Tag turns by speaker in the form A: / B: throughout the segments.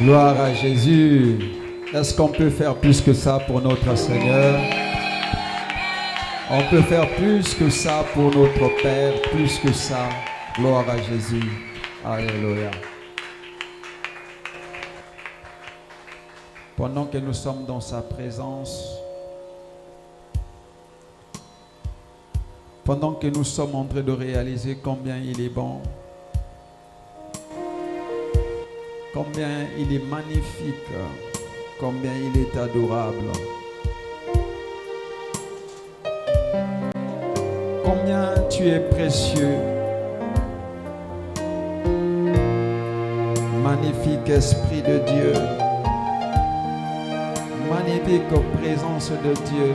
A: Gloire à Jésus. Est-ce qu'on peut faire plus que ça pour notre Seigneur? On peut faire plus que ça pour notre Père, plus que ça. Gloire à Jésus. Alléluia. Pendant que nous sommes dans sa présence, pendant que nous sommes en train de réaliser combien il est bon, combien il est magnifique, combien il est adorable, combien tu es précieux, magnifique Esprit de Dieu, magnifique présence de Dieu.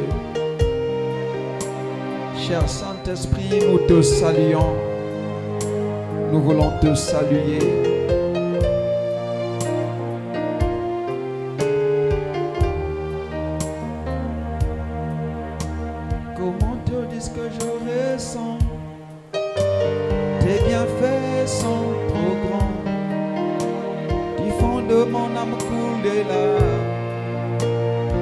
A: Cher Saint-Esprit, nous te saluons, nous voulons te saluer. Comment te dire ce que je ressens? Tes bienfaits sont trop grands, du fond de mon âme coule des larmes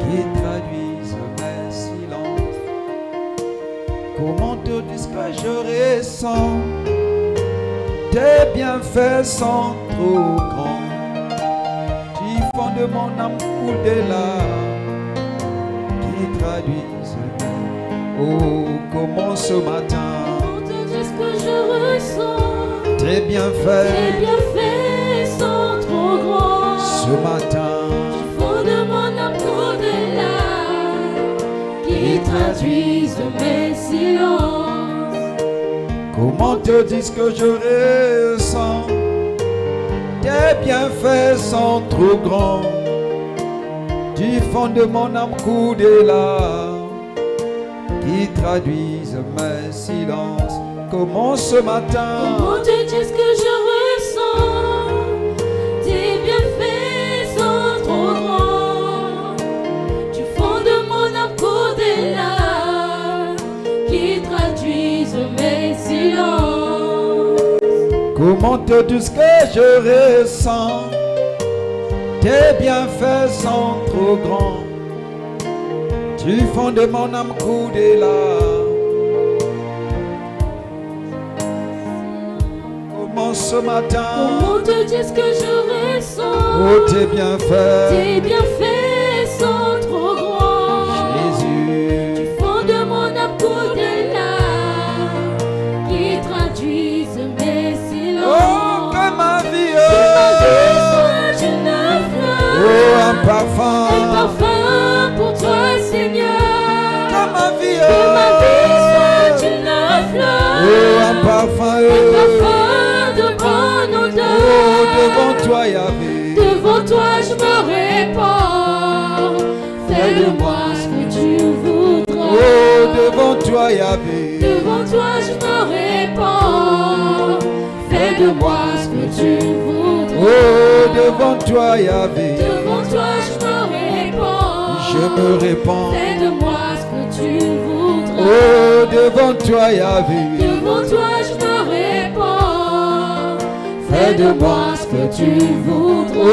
A: qui traduisent mes silences. Comment te dire ce que je ressens? Tes bienfaits sont trop grands, du fond de mon âme coule des larmes qui traduisent mes. Oh, comment ce matin?
B: Comment te dire ce que je ressens?
A: Tes bienfaits
B: sont trop grands.
A: ce matin,
B: Du fond de mon âme coule des larmes qui traduisent mes silences.
A: comment te dire ce que je ressens? Tes bienfaits sont trop grands, du fond de mon âme coule des larmes qui traduisent mes silences. Comment ce matin?
B: Comment te dire ce que je ressens? Tes bienfaits sont trop grands. Du fond de mon âme coule des larmes qui traduisent mes silences.
A: Comment te dire ce que je ressens? Tes bienfaits sont trop grands, du fond de mon âme coule des larmes. Comment ce matin?
B: Comment te dire ce que je ressens?
A: Oh, tes bienfaits,
B: Tes bienfaits sont trop grands.
A: Jésus.
B: Du fond de mon âme coule des larmes qui traduisent mes silences.
A: Oh, que ma vie,
B: soit une fleur,
A: oh, un parfum
B: pour toi, Seigneur.
A: que ma vie,
B: Que ma vie soit une fleur,
A: oh, un parfum
B: de bonne odeur.
A: oh, devant toi, Yahvé.
B: Devant toi, je me répands. Fais de moi ce que tu voudras.
A: Oh, devant toi, Yahvé.
B: Devant toi, je me répands. Fais de moi ce que tu voudras.
A: Oh, devant toi, Yahvé.
B: Devant toi, je me répands.
A: Je me répands.
B: Fais de moi ce que tu voudras.
A: Oh, devant toi, Yahvé.
B: Devant toi, je me répands. Fais de moi ce que tu voudras.
A: Oh,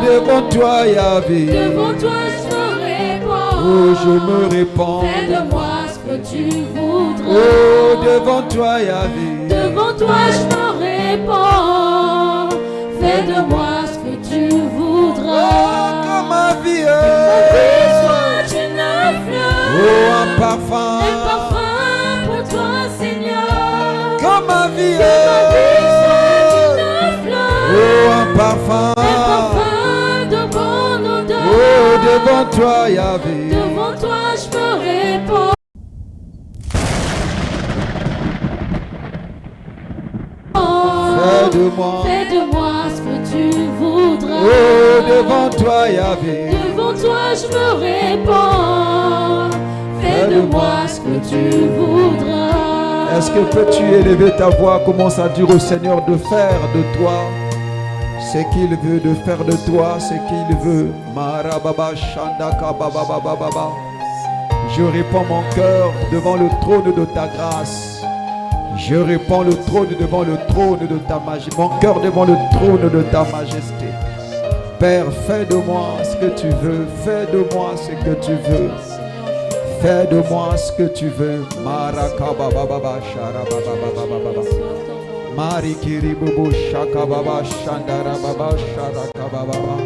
A: devant toi, Yahvé.
B: Devant toi, je me répands.
A: Oh, je me répands.
B: Fais de moi ce que tu voudras.
A: Oh, devant toi, Yahvé.
B: Devant toi, je me répands. Fais de moi ce que tu voudras.
A: Oh, que ma vie,
B: Fais soit une fleur,
A: oh, un parfum
B: pour toi, Seigneur.
A: que ma vie,
B: Soit une fleur,
A: oh, un parfum
B: de bonne odeur.
A: oh, devant toi, Yahvé.
B: Devant toi, je me répands.
A: Fais
B: de moi ce que tu voudras.
A: oh, devant toi, Yahvé.
B: Devant toi, je me répands. Fais de moi ce que tu voudras.
A: Est-ce que peux-tu élever ta voix? Commence à dire au Seigneur de faire de toi ce qu'il veut, de faire de toi ce qu'il veut. Marababa Shandaka Baba Baba Baba. Je répands mon cœur devant le trône de ta grâce. Je répands le trône devant le trône de ta majesté. Mon cœur devant le trône de ta majesté. Père, fais de moi ce que tu veux. Fais de moi ce que tu veux. Fais de moi ce que tu veux. Marakabababa sharabababa. Marikiribubu shakababa shandarababa sharakababa.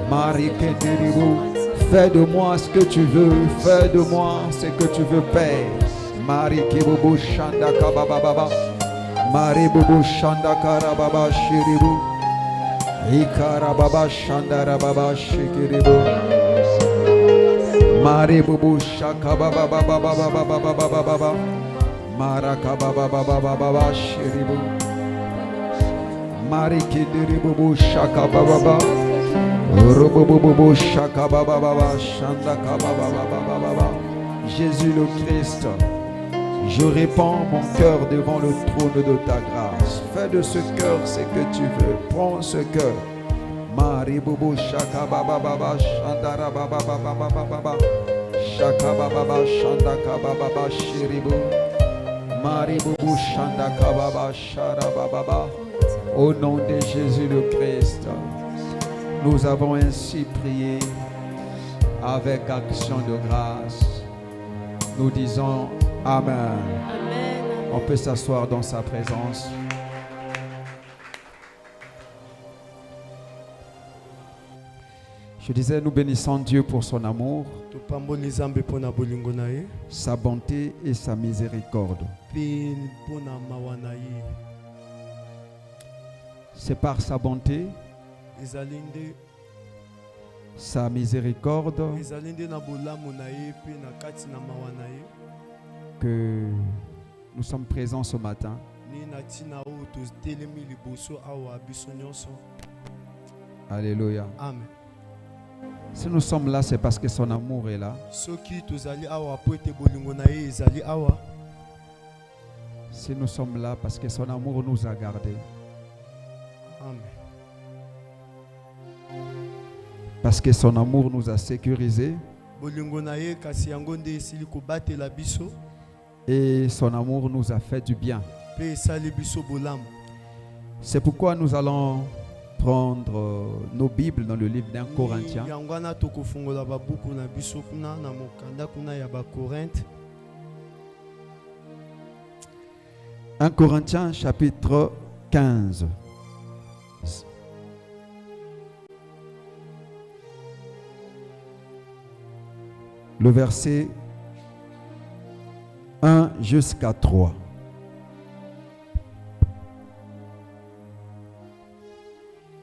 A: Marikiribu. Fais de moi ce que tu veux. Fais de moi ce que tu veux, Père. Marikiribu shandakababa. Maribubu shandakarababa shiribu. Ikarababa shandarababa shikiribu. Maribubu shakababa. Marakababa shiribu. Marikidiribu shakababa. Rubububu shakababa shandakababa. Jésus le Christ, je répands mon cœur devant le trône de ta grâce. Fais de ce cœur ce que tu veux. Prends ce cœur. Maribubu shakababa shandarababa. Shakababa shandakababa shiribu. Maribubu shandakababa sharababa. Au nom de Jésus le Christ, nous avons ainsi prié avec action de grâce. Nous disons Amen.
B: Amen.
A: On peut s'asseoir dans sa présence. Je disais, nous bénissons Dieu pour son amour, sa bonté et sa miséricorde. C'est par sa bonté, sa miséricorde que nous sommes présents ce matin. Alléluia.
C: Amen.
A: Si nous sommes là, c'est parce que son amour est là. Si nous sommes là, parce que son amour nous a gardés.
C: Amen.
A: Parce que son amour nous a sécurisés. Et son amour nous a fait du bien. C'est pourquoi nous allons prendre nos Bibles dans le livre d'1 Corinthiens. 1 Corinthiens chapitre 15. Le verset 1 jusqu'à 3.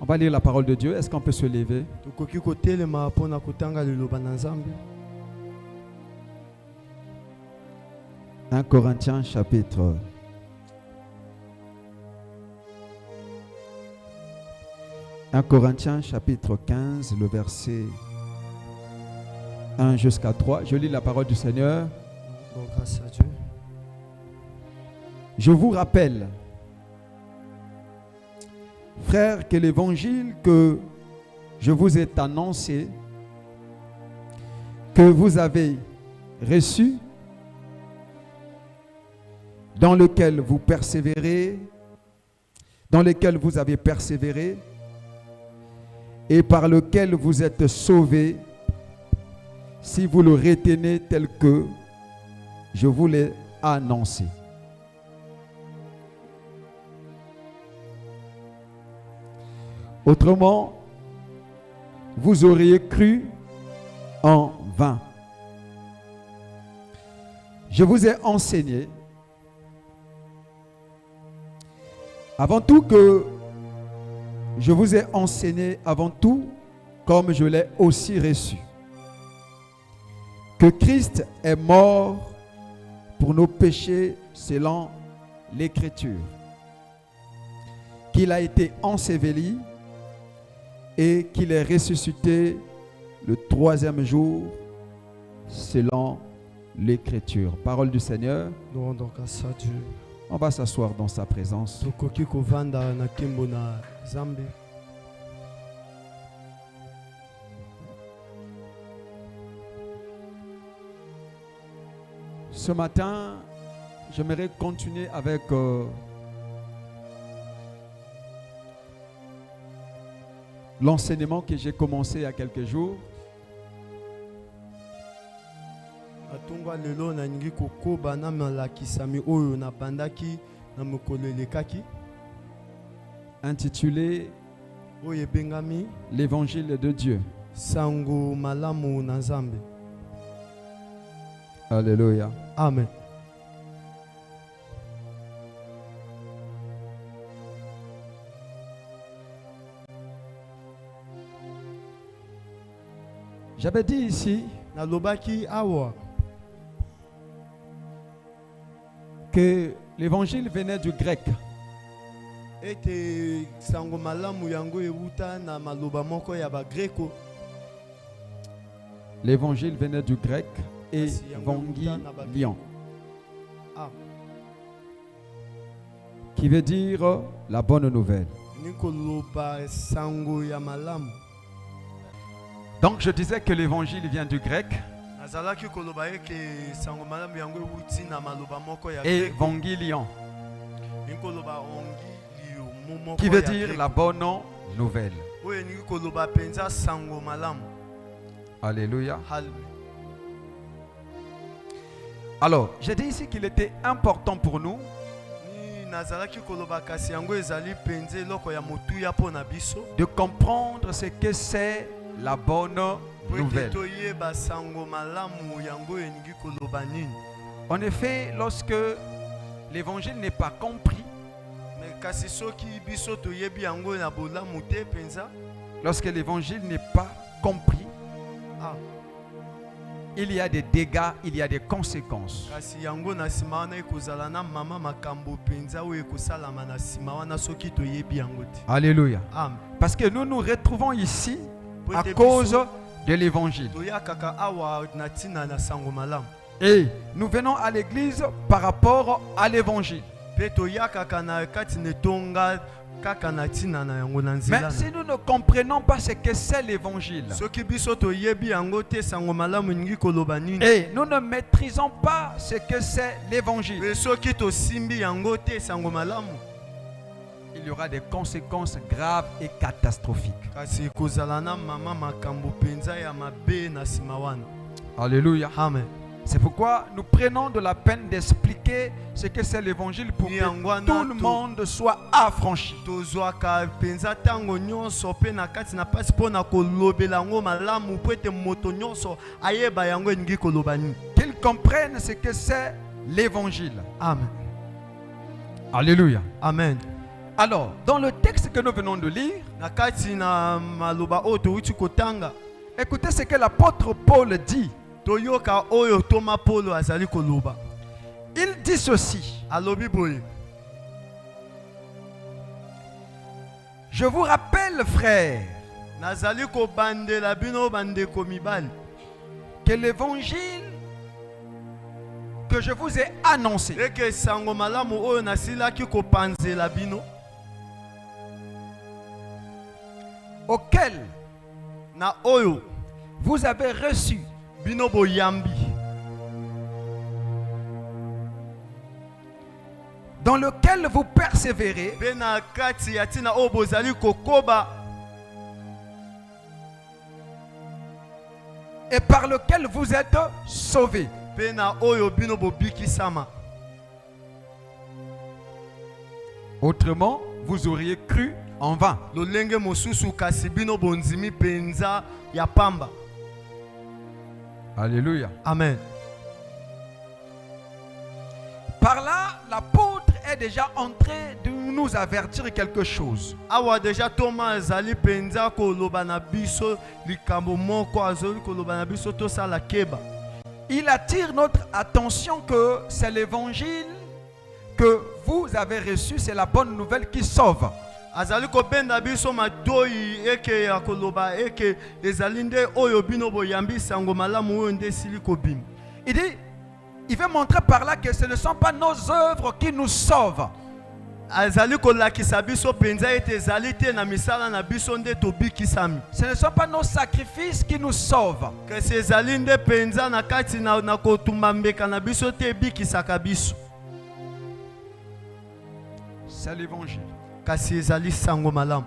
A: On va lire la parole de Dieu. Est-ce qu'on peut se lever? 1 Corinthiens chapitre 1 Corinthiens chapitre 15, le verset 1 jusqu'à 3. Je lis la parole du Seigneur.
C: Donc, grâce à Dieu.
A: Je vous rappelle, frères, que l'évangile que je vous ai annoncé, que vous avez reçu, dans lequel vous persévérez, dans lequel vous avez persévéré, et par lequel vous êtes sauvés, si vous le retenez tel que je vous l'ai annoncé. Autrement, vous auriez cru en vain. Je vous ai enseigné, avant tout que je vous ai enseigné avant tout, comme je l'ai aussi reçu, que Christ est mort pour nos péchés selon l'Écriture, qu'il a été enseveli et qu'il est ressuscité le 3e jour selon l'Écriture. Parole du Seigneur.
C: Nous rendons grâce à Dieu.
A: On va s'asseoir dans sa présence. Ce matin, j'aimerais continuer avec l'enseignement que j'ai commencé il y a quelques jours.
C: atongwa lelo nalingi kokoba na malakisami oyo na bandaki na mokolo elekaki
A: Intitulé
C: oyo ebengami
A: L'évangile de Dieu.
C: sango malamu na Nzambe.
A: Alléluia.
C: Amen.
A: J'avais dit ici
C: Nalobaki awa
A: que l'évangile venait du grec.
C: ete sango malamu yango euta na maloba moko ya bagreko.
A: L'évangile venait du grec et
C: Kasi yango euta na
A: Evangelion,
C: Ah,
A: qui veut dire la bonne nouvelle.
C: nikoloba sango ya malamu.
A: Donc je disais que l'évangile vient du grec,
C: Nazalaki koloba eke sango malamu yango euti na maloba moko ya greko.
A: Evangelion,
C: Nikoloba ongi liyo momoko
A: qui veut
C: ya
A: dire
C: greko.
A: la bonne nouvelle.
C: Oyo ningi koloba penza sango malamu.
A: Alléluia.
C: Hallelujah.
A: Alors, j'ai dit ici qu'il était important pour nous
C: Ni nazalaki koloba kasi yango ezali penze eloko ya motuya po na biso.
A: de comprendre ce que c'est la bonne
C: Po
A: nouvelle.
C: ete toyeba sango malamu yango eningi koloba nini.
A: En effet, lorsque l'évangile n'est pas compris,
C: Mais kasi soki biso toyebi yango na bolamu te penza.
A: lorsque l'évangile n'est pas compris,
C: Ah,
A: il y a des dégâts, il y a des conséquences.
C: kasi yango na sima wana ekozala na mama makambo penza oyo ekosalama na sima wana soki toyebi yango te.
A: Alléluia.
C: Amen.
A: Parce que nous nous retrouvons ici
C: Po
A: à
C: ete
A: cause
C: biso
A: de l'évangile.
C: toyakaka awa na ntina na sango malamu.
A: Et nous venons à l'église par rapport à l'évangile.
C: Pe toyakaka na kati netonga kaka na ntina na yango na
A: Mais
C: nzela.
A: si nous ne comprenons pas ce que c'est l'évangile,
C: Soki biso toyebi yango te sango malamu eningi koloba nini.
A: et nous ne maîtrisons pas ce que c'est l'évangile,
C: Pe soki tosimbi yango te sango malamu,
A: il y aura des conséquences graves et catastrophiques.
C: kasi ekozala na mama makambo penza ya mabe na sima wana.
A: Alléluia.
C: Amen.
A: C'est pourquoi nous prenons de la peine d'expliquer ce que c'est l'évangile pour que tout le monde soit affranchi.
C: Tozwaka penza tango nyonso pe na kati na pasi mpo na kolobela yango malamu po ete moto nyonso ayeba yango eningi koloba nini.
A: Qu'ils comprennent ce que c'est l'évangile.
C: Amen.
A: Alléluia.
C: Amen.
A: Alors, dans le texte que nous venons de lire,
C: Na kati na maloba oyo towuti kotanga,
A: écoutez ce que l'apôtre Paul dit.
C: toyoka oyo Toma Polo azali koloba.
A: Il dit ceci:
C: Alobi boye.
A: je vous rappelle, frères,
C: Nazali kobandela bino bandeko mibali.
A: que l'évangile que je vous ai annoncé,
C: Eke sango malamu oyo nasilaki kopanzela bino,
A: auquel
C: na oyo
A: vous avez reçu,
C: bino boyambi,
A: dans lequel vous persévérez,
C: pe na kati ya ntina oyo bozali kokoba,
A: et par lequel vous êtes sauvés.
C: pe na oyo bino bobikisama.
A: Autrement, vous auriez cru en vain.
C: Lolenge mosusu kasi bino bonzimi penza ya pamba.
A: Alléluia.
C: Amen.
A: Par là, l'apôtre est déjà en train de nous avertir quelque chose.
C: Awa deja Thomas azali penza koloba na biso likambo moko azoli koloba na biso tosala keba.
A: Il attire notre attention que c'est l'évangile que vous avez reçu, c'est la bonne nouvelle qui sauve.
C: Azali kobenda biso matoyi eke ya koloba eke ezali nde oyo bino boyambi sango malamu oyo nde sili kobima.
A: Il dit, il veut montrer par là que ce ne sont pas nos œuvres qui nous sauvent.
C: Azali kolakisa biso penza ete ezali te na misala na biso nde tobikisami.
A: Ce ne sont pas nos sacrifices qui nous sauvent.
C: Kasi ezali nde penza na kati na kotumba mbeka na biso te ebikisaka biso.
A: C'est l'évangile.
C: Kasi ezali sango malamu.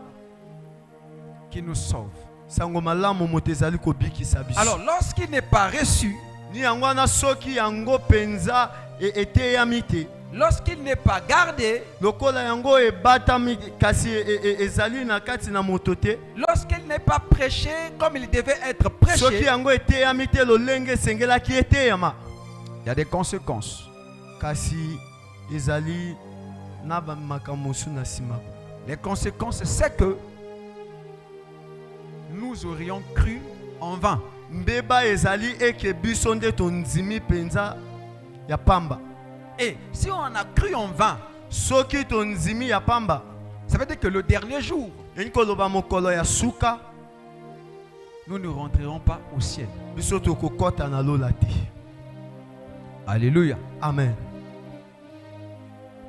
D: qui nous sauve.
C: sango malamu moto ezali kobikisa biso.
D: Alors, lorsqu'il n'est pas reçu,
C: Ni yango wana soki yango penza eteyami te,
D: lorsqu'il n'est pas gardé,
C: lokola yango ebatami kasi ezali na kati na moto te,
D: lorsqu'il n'est pas prêché comme il devait être
C: soki
D: prêché,
C: yango eteyami te lolenge esengelaki eteyama,
D: il y a des conséquences.
C: kasi ezali na bamakambo mosusu na nsima.
D: Les conséquences, c'est que nous aurions cru en vain.
C: Mbeba ezali eke biso nde tondimi penza ya pamba.
D: Et si on a cru en vain,
C: Soki tondimi ya pamba,
D: ça veut dire que le dernier jour,
C: eni koloba mokolo ya suka,
D: nous ne rentrerons pas au ciel.
C: biso tokokota na lola te.
D: Alléluia.
C: Amen.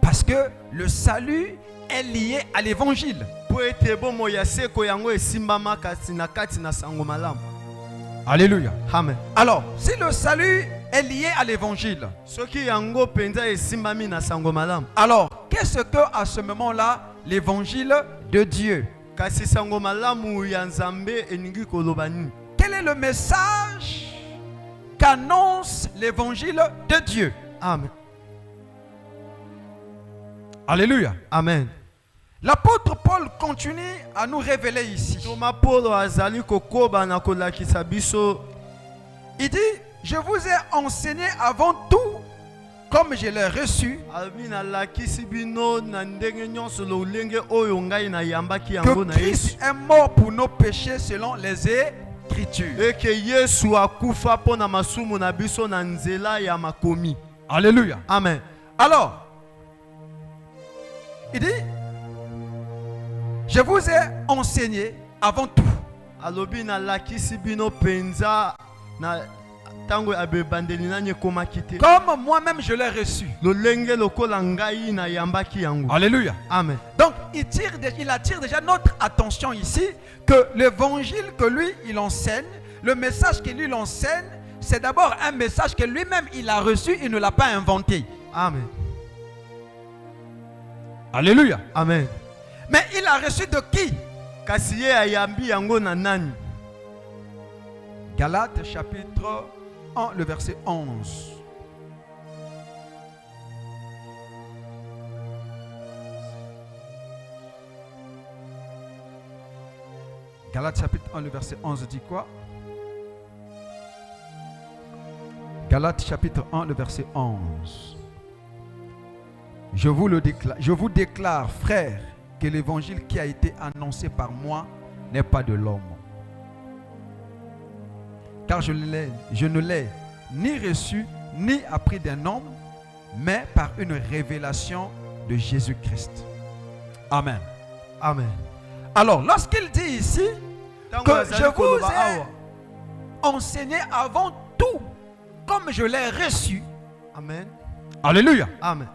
D: Parce que le salut est lié à l'évangile.
C: Po ete bomo ya seko yango esimbama kasi na kati na sango malamu.
D: Alléluia.
C: Amen.
D: Alors, si le salut est lié à l'évangile,
C: Soki yango penza esimbami na sango malamu,
D: alors qu'est-ce que à ce moment-là l'évangile de Dieu?
C: kasi sango malamu ya Nzambe eningi koloba nini?
D: Quel est le message qu'annonce l'évangile de Dieu?
C: Amen.
D: Alléluia.
C: Amen.
D: L'apôtre Paul continue à nous révéler ici.
C: Toma Polo azali kokoba na kolakisa biso.
D: Il dit, je vous ai enseigné avant tout, comme je l'ai reçu,
C: Albi na lakisi bino na ndenge nyonso lolenge oyo ngai na yambaki yango
D: que
C: na
D: Christ
C: Yesu.
D: est mort pour nos péchés selon les Écritures.
C: Eke Yesu akufa po na masumu na biso na nzela ya makomi.
D: Alléluia.
C: Amen.
D: Alors, il dit, je vous ai enseigné avant tout.
C: Alobi na lakisi bino penza na tango abebandeli nanye komaki te.
D: Comme moi-même je l'ai reçu.
C: Lolenge lokola ngai na yambaki yango.
D: Alléluia.
C: Amen.
D: Donc, il attire déjà notre attention ici que l'évangile que lui, il enseigne, le message qu'il lui enseigne, c'est d'abord un message que lui-même, il a reçu, il ne l'a pas inventé.
C: Amen.
D: Alléluia.
C: Amen.
D: Mais il a reçu de qui?
C: Kasi ye ayambi yango na nani?
D: Galates chapitre 1, le verset 11. Galates chapitre 1, le verset 11 dit quoi? Galates chapitre 1, le verset 11. Je vous déclare, frères, que l'évangile qui a été annoncé par moi n'est pas de l'homme. Car je ne l'ai ni reçu, ni appris d'un homme, mais par une révélation de Jésus-Christ. Amen.
C: Amen.
D: Alors, lorsqu'il dit ici
C: Tango
D: que
C: azali
D: je vous
C: koloba
D: ai
C: awa.
D: enseigné avant tout, comme je l'ai reçu.
C: Amen.
D: Alléluia.
C: Amen.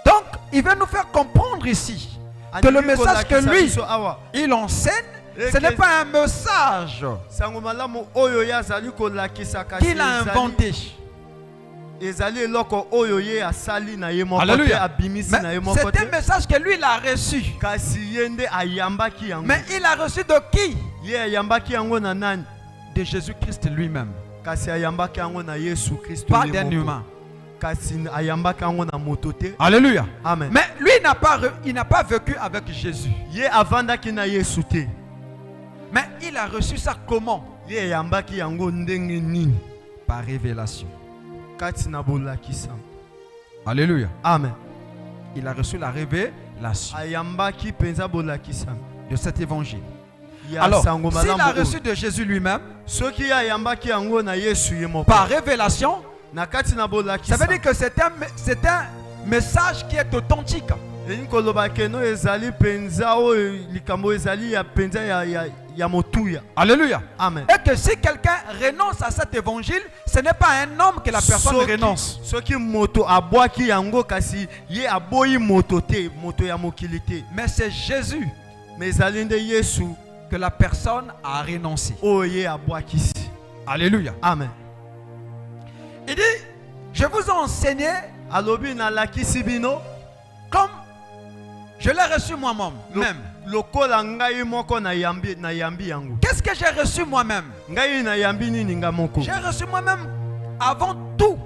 D: Donc, il veut nous faire comprendre ici que le message que lui, il enseigne, ce n'est pas un message
C: sango malamu oyo ya azali kolakisa kasi
D: qu'il a inventé.
C: ezali eloko oyo ye asali na ye moko te,
D: Alléluia.
C: abimisi na ye
D: Mais
C: moko
D: c'est un
C: te,
D: message que lui, il a reçu.
C: kasi ye nde ayambaki yango.
D: Mais il a reçu de qui?
C: Ye ayambaki yango na nani?
D: De Jésus-Christ lui-même.
C: Kasi ayambaki yango na Yesu Kristo
D: Pas
C: ye
D: d'un
C: moko.
D: humain.
C: Kasi ayambaki yango na moto te.
D: Alléluia.
C: Amen.
D: Mais lui, il n'a pas vécu avec Jésus.
C: Ye avandaki na Yesu te.
D: Mais il a reçu ça comment?
C: Ye ayambaki yango ndenge nini?
D: Par révélation.
C: Kati na bolakisa.
D: Alléluia.
C: Amen.
D: Il a reçu la révélation
C: Ayambaki penza bolakisa.
D: de cet évangile.
C: Ya
D: Alors,
C: sango
D: s'il a
C: malamu oyo.
D: reçu de Jésus lui-même,
C: Soki ayambaki yango na Yesu ye moko.
D: par révélation,
C: Na kati na
D: ça
C: bolakisa.
D: veut dire que c'est un message qui est authentique.
C: Eni koloba keno ezali penza oyo likambo ezali ya penza ya motuya.
D: Alléluia.
C: Amen.
D: Et que si quelqu'un renonce à cet évangile, ce n'est pas un homme que la personne renonce.
C: Soki moto abwaki yango kasi ye aboyi moto te, moto ya mokili te.
D: Mais c'est Jésus
C: Mais ezali nde Yesu
D: que la personne a renoncé.
C: oyo ye abwakisi.
D: Alléluia.
C: Amen.
D: Il dit, je vous ai enseigné
C: Alobi na lakisi bino
D: comme je l'ai reçu moi-même.
C: lokola ngai moko na yambi yango.
D: Qu'est-ce que j'ai reçu moi-même?
C: Ngai na yambi nini nga moko.
D: J'ai reçu moi-même avant tout.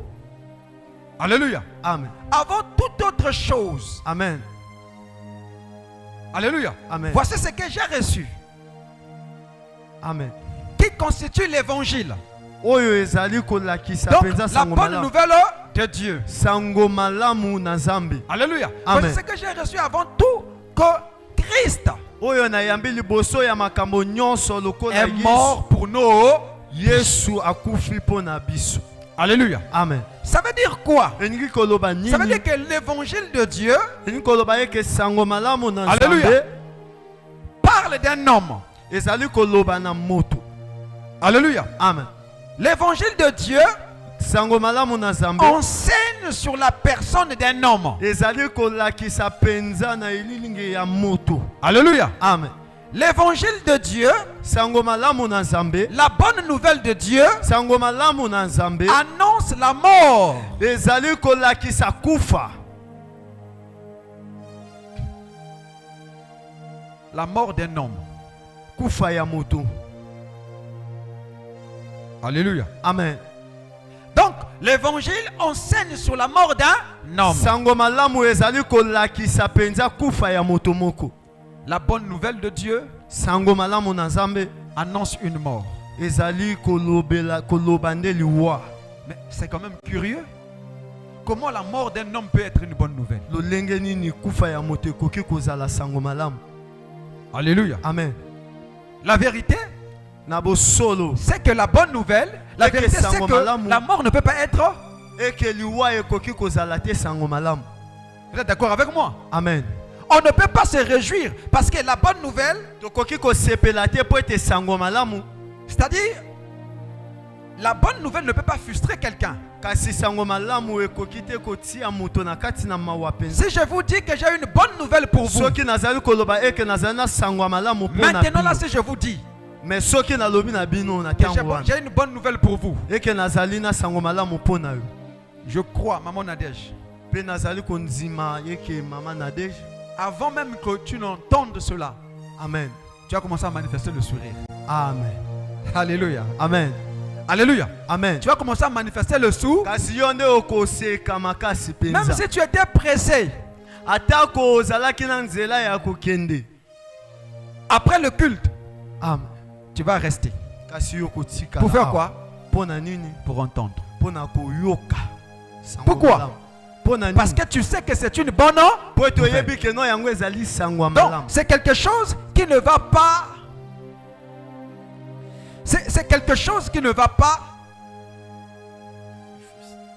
D: Alléluia.
C: Amen.
D: Avant toute autre chose.
C: Amen.
D: Alléluia.
C: Amen.
D: Voici ce que j'ai reçu.
C: Amen.
D: Qui constitue l'évangile.
C: Oyo ezali kolakisa
D: Donc
C: penza
D: la
C: sango
D: bonne
C: malamu.
D: nouvelle de Dieu.
C: Sango malamu na Nzambe.
D: Alléluia.
C: Amen.
D: Voici ce que j'ai reçu avant tout, que Christ
C: Oyo na yambi liboso ya makambo nyonso lokola
D: est mort pour nous.
C: Yesu akufi pona biso.
D: Alléluia.
C: Amen.
D: Ça veut dire quoi?
C: Eningi koloba nini?
D: Ça veut dire que l'évangile de Dieu
C: Eningi koloba eke sango malamu na
D: Alléluia.
C: Nzambe
D: parle d'un homme.
C: ezali koloba na moto.
D: Alléluia.
C: Amen.
D: L'évangile de Dieu
C: Sango malamu na Nzambe
D: enseigne sur la personne d'un homme.
C: ezali kolakisa penza na elilingi ya moto.
D: Alléluia.
C: Amen.
D: L'évangile de Dieu,
C: Sango malamu na Nzambe,
D: la bonne nouvelle de Dieu,
C: sango malamu na Nzambe
D: annonce la mort.
C: ezali kolakisa kufa.
D: La mort d'un homme.
C: Kufa ya moto.
D: Alléluia.
C: Amen.
D: Donc, l'évangile enseigne sur la mort d'un homme.
C: Sango malamu ezali kolakisa penza kufa ya moto moko.
D: La bonne nouvelle de Dieu
C: Sango malamu na Nzambe
D: annonce une mort.
C: ezali kolobande liwa.
D: Mais c'est quand même curieux. Comment la mort d'un homme peut être une bonne nouvelle?
C: Lolenge nini kufa ya moto ekoki kozala sango malamu.
D: Alléluia.
C: Amen.
D: La vérité,
C: Na bosolo
D: c'est que la bonne nouvelle, la
C: Et que
D: vérité, c'est
C: sango
D: que
C: malamu.
D: la mort ne peut pas être.
C: eke liwa ekoki kozala te sango malamu.
D: Vous êtes d'accord avec moi?
C: Amen.
D: On ne peut pas se réjouir parce que la bonne nouvelle,
C: Tokoki kosepela te po ete sango malamu.
D: c'est-à-dire, la bonne nouvelle ne peut pas frustrer quelqu'un.
C: Kasi sango malamu ekoki te kotia moto na kati na mawa penza.
D: Si je vous dis que j'ai une bonne nouvelle pour vous,
C: Soki nazali koloba eke nazali na sango malamu po na
D: maintenant là,
C: bino.
D: si je vous dis
C: Mais soki nalobi na bino na
D: que
C: tango wana.
D: j'ai une bonne nouvelle pour vous,
C: Eke nazali na sango malamu po na yo.
D: je crois, maman Nadège,
C: Pe nazali konzima eke mama Nadège.
D: avant même que tu n'entendes cela,
C: Amen.
D: tu as commencé à manifester le sourire.
C: Amen.
D: Alléluia.
C: Amen.
D: Alléluia.
C: Amen.
D: Tu vas commencer à manifester le sourire.
C: Kasi yo nde okoseka makasi
D: Même
C: penza.
D: si tu étais pressé,
C: Atako ozalaki na nzela ya kokende.
D: après le culte,
C: Amen.
D: tu vas rester.
C: Kasi yo kotika.
D: Pour faire quoi?
C: Pona nini?
D: Pour entendre.
C: Pona koyoka. Sango
D: Pourquoi?
C: malamu. Pona nini?
D: Parce que tu sais que c'est une bonne
C: po to
D: nouvelle.
C: yebi ke no yango ezali sango
D: Donc,
C: malamu.
D: c'est quelque chose qui ne va pas. C'est quelque chose qui ne va pas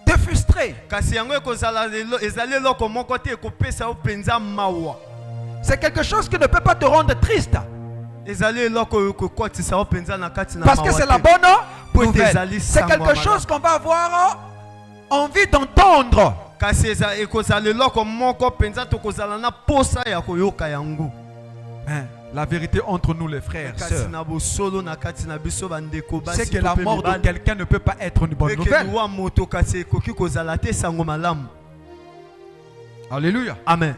D: te frustrer.
C: Kasi yango ekozala ezali eloko moko te ekopesa yo penza mawa.
D: C'est quelque chose qui ne peut pas te rendre triste.
C: Ezali eloko ekokwatisa yo penza na kati na
D: Parce que c'est la bonne nouvelle. C'est quelque chose qu'on va avoir envie d'entendre.
C: Kasi ekozala eloko moko penza tokozala na posa ya koyoka yango.
D: La vérité entre nous les frères,
C: Kasi
D: sœurs,
C: na bosolo na kati na biso bandeko basi.
D: c'est que la mort de quelqu'un ne peut pas être une bonne nouvelle.
C: Wa moto kasi ekoki kozala te sango malamu.
D: Alléluia.
C: Amen.